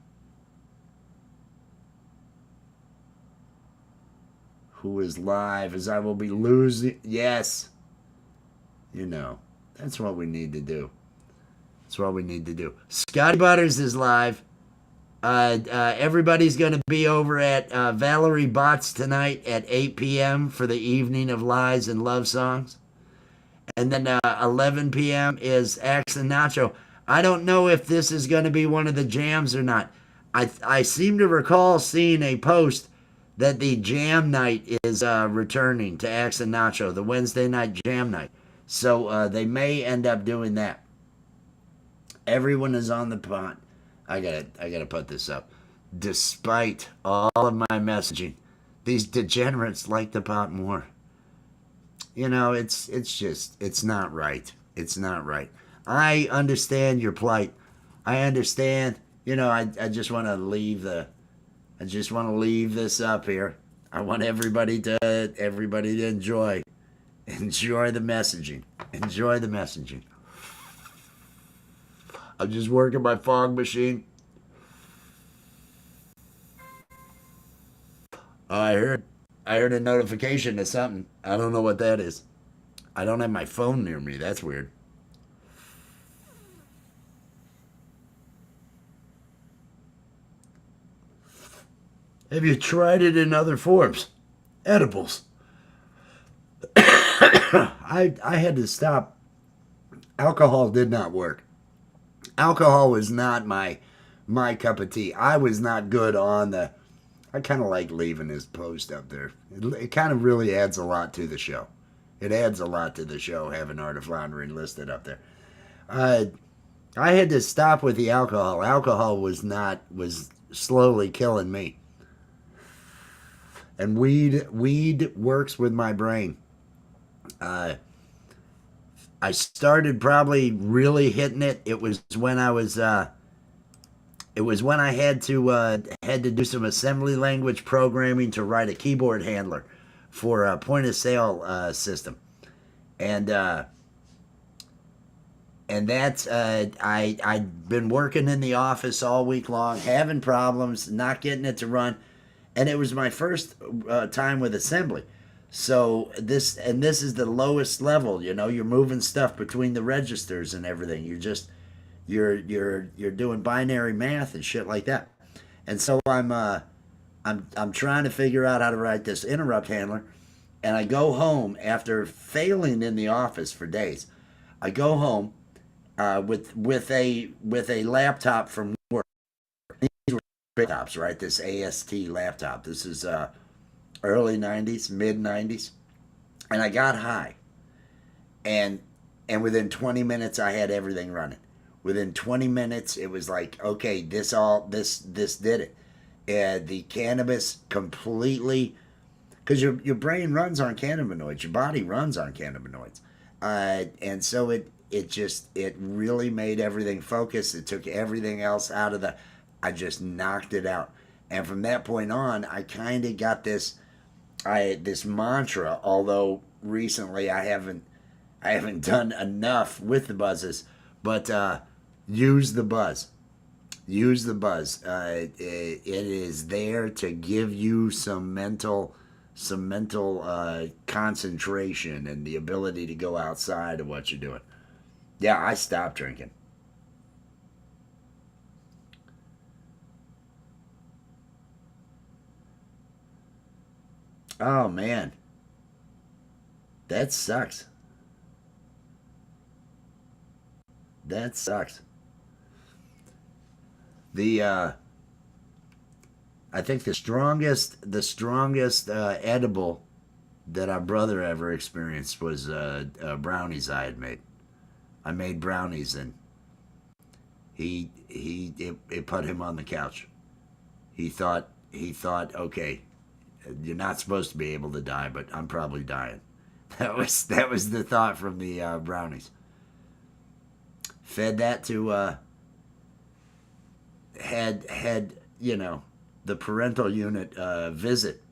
Who is live as I will be losing. Yes. You know, that's what we need to do. That's what we need to do. Scotty Butters is live. Everybody's going to be over at Valerie Bott's tonight at 8 p.m. for the evening of lies and love songs. And then 11 p.m. is Axe and Nacho. I don't know if this is going to be one of the jams or not. I seem to recall seeing a post that the jam night is returning to Axe and Nacho, the Wednesday night jam night. So they may end up doing that. Everyone is on the pot. I gotta put this up. Despite all of my messaging, these degenerates like the pot more. You know, it's not right. It's not right. I understand your plight. I understand. You know, I just want to leave this up here. I want everybody to enjoy the messaging. Enjoy the messaging. I'm just working my fog machine. Oh, I heard a notification of something. I don't know what that is. I don't have my phone near me. That's weird. Have you tried it in other forms? Edibles. I had to stop. Alcohol did not work. Alcohol was not my cup of tea. I was not good on the. I kind of like leaving his post up there. It kind of really adds a lot to the show. It adds a lot to the show having Art of Floundering listed up there. I had to stop with the alcohol. Alcohol was slowly killing me. And weed works with my brain. I started probably really hitting it. It was when I was. It was when I had to do some assembly language programming to write a keyboard handler for a point of sale system, and that's I'd been working in the office all week long, having problems, not getting it to run, and it was my first time with assembly. So this is the lowest level. You know, you're moving stuff between the registers and everything. You're doing binary math and shit like that. And so I'm trying to figure out how to write this interrupt handler, and I go home after failing in the office for days. I go home with a laptop from work. These were laptops, right? This AST laptop. This is early '90s, mid '90s, and I got high, and within 20 minutes I had everything running. Within 20 minutes, it was like, okay, this did it. The cannabis completely, because your brain runs on cannabinoids, your body runs on cannabinoids, and so it really made everything focus. It took everything else out of I just knocked it out, and from that point on, I kind of got this mantra. Although recently I haven't done enough with the buzzes, but use the buzz. Use the buzz. It is there to give you some mental concentration and the ability to go outside of what you're doing. Yeah, I stopped drinking. Oh man, that sucks. That sucks. The I think the strongest edible that our brother ever experienced was brownies I had made. I made brownies, and it put him on the couch. He thought, okay, you're not supposed to be able to die, but I'm probably dying. That was the thought from the brownies. Fed that to had the parental unit visit,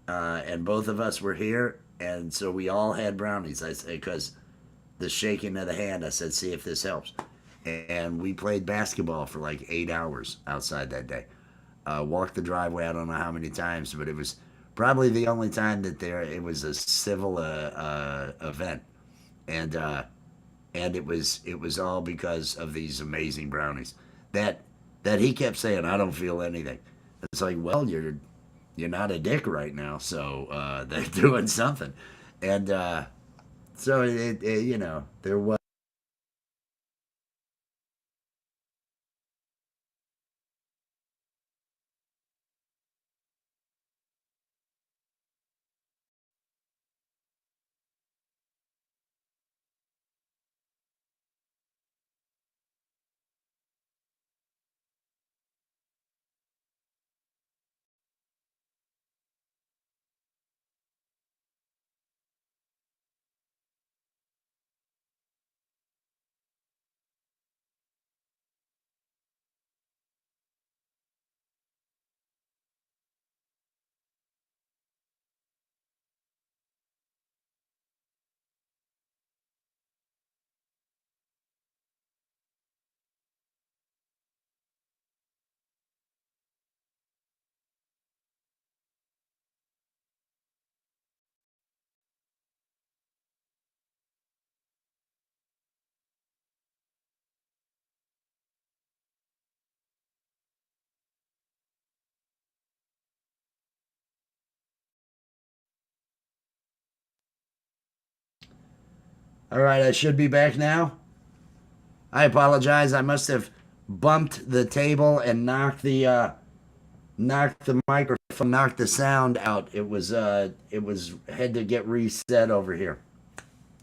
and both of us were here, and so we all had brownies. I say because the shaking of the hand. I said, see if this helps. And we played basketball for like 8 hours outside that day. Walked the driveway, I don't know how many times, but it was probably the only time that it was a civil event. And it was all because of these amazing brownies that he kept saying, I don't feel anything. It's like, well, you're not a dick right now, so they're doing something. And so there was. All right, I should be back now. I apologize. I must have bumped the table and knocked the microphone, knocked the sound out. It was had to get reset over here.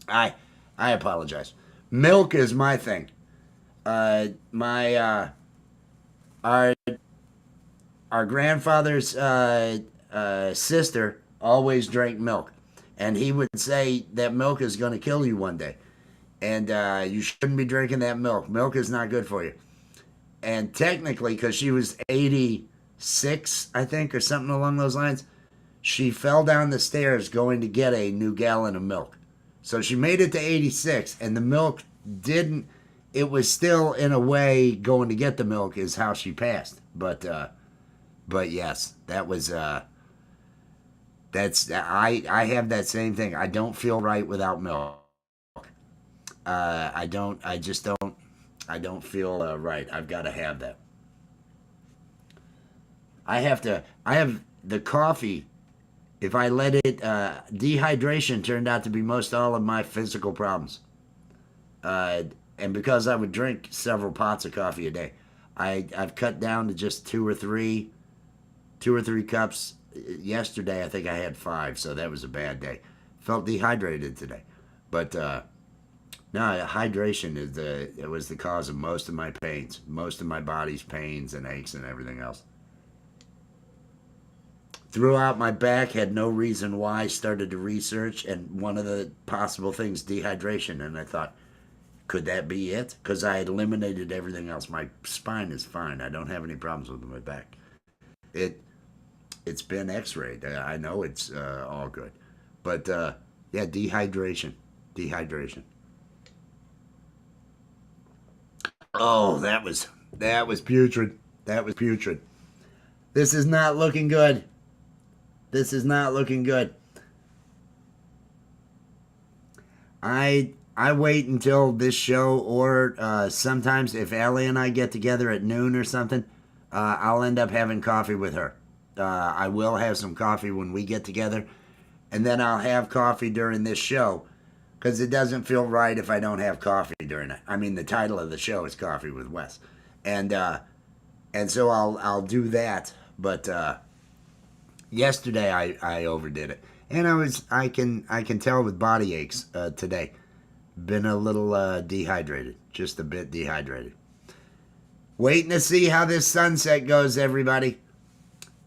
I I apologize. Milk is my thing. My our our grandfather's sister always drank milk, and he would say that milk is going to kill you one day, and you shouldn't be drinking that milk. Milk is not good for you. And technically, because she was 86, I think, or something along those lines, she fell down the stairs going to get a new gallon of milk. So she made it to 86, and the milk didn't. It was still in a way going to get the milk is how she passed. But yes, that was that's I have that same thing. I don't feel right without milk. I don't. I just don't. I don't feel right. I've got to have that. I have to. I have the coffee. If I let it, dehydration turned out to be most all of my physical problems. Uh, and because I would drink several pots of coffee a day, I've cut down to just two or three cups. Yesterday, I think I had five, so that was a bad day. Felt dehydrated today, but no, hydration is it was the cause of most of my pains, most of my body's pains and aches and everything else. Threw out my back, had no reason why. Started to research, and one of the possible things, dehydration. And I thought, could that be it? Because I had eliminated everything else. My spine is fine. I don't have any problems with my back. It it's been X-rayed. I know it's all good, but yeah, dehydration, dehydration. Oh, that was putrid. That was putrid. This is not looking good. This is not looking good. I wait until this show, or sometimes if Allie and I get together at noon or something, I'll end up having coffee with her. I will have some coffee when we get together, and then I'll have coffee during this show because it doesn't feel right if I don't have coffee during it. I mean, the title of the show is Coffee with Wes, and so I'll do that. But yesterday I overdid it, and I can tell with body aches today. Been a little dehydrated, just a bit dehydrated. Waiting to see how this sunset goes, everybody.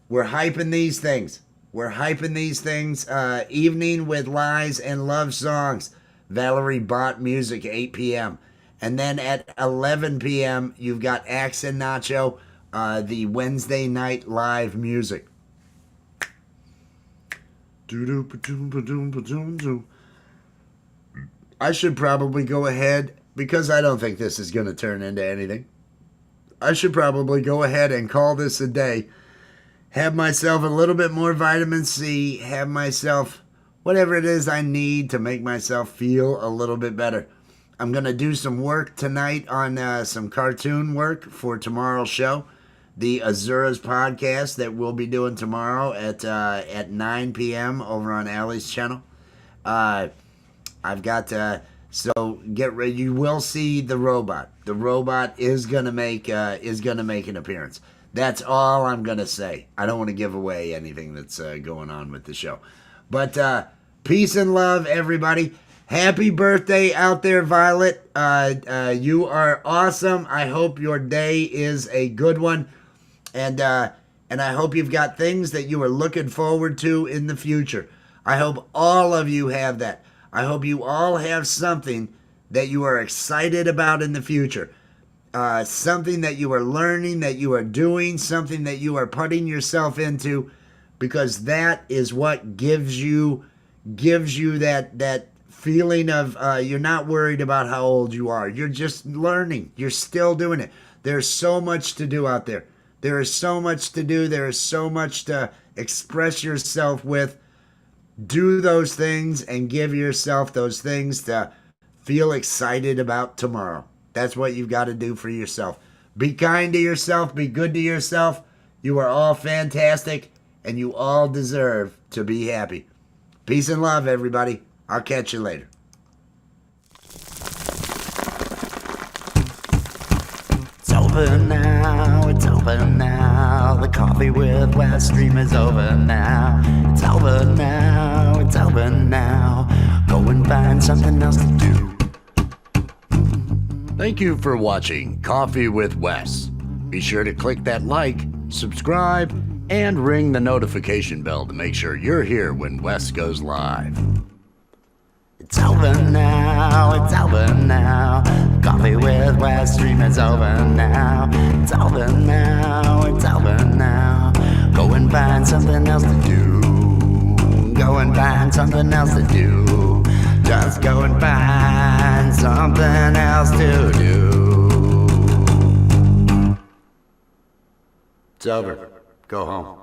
We're hyping these things. We're hyping these things. Evening with Lies and Love Songs. Valerie Bott Music, 8 p.m. And then at 11 p.m., you've got Axe and Nacho, the Wednesday night live music. I should probably go ahead, because I don't think this is going to turn into anything. I should probably go ahead and call this a day. Have myself a little bit more vitamin C. Have myself whatever it is I need to make myself feel a little bit better. I'm going to do some work tonight on some cartoon work for tomorrow's show. The Azura's podcast that we'll be doing tomorrow at 9 p.m. over on Allie's channel. I've got so get ready. You will see the robot. The robot is gonna make an appearance. That's all I'm gonna say. I don't want to give away anything that's going on with the show. But peace and love, everybody. Happy birthday out there, Violet. You are awesome. I hope your day is a good one. And I hope you've got things that you are looking forward to in the future. I hope all of you have that. I hope you all have something that you are excited about in the future. Something that you are learning, that you are doing, something that you are putting yourself into, because that is what gives you that feeling of you're not worried about how old you are. You're just learning. You're still doing it. There's so much to do out there. There is so much to do. There is so much to express yourself with. Do those things and give yourself those things to feel excited about tomorrow. That's what you've got to do for yourself. Be kind to yourself. Be good to yourself. You are all fantastic, and you all deserve to be happy. Peace and love, everybody. I'll catch you later. It's over now, it's over now. The Coffee with Wes stream is over now. It's over now, it's over now. Go and find something else to do. Thank you for watching Coffee with Wes. Be sure to click that like, subscribe, and ring the notification bell to make sure you're here when Wes goes live. It's over now, it's over now. Coffee with Wes stream is over now. It's over now, it's over now. Go and find something else to do. Go and find something else to do. Just go and find something else to do. It's over. Go home.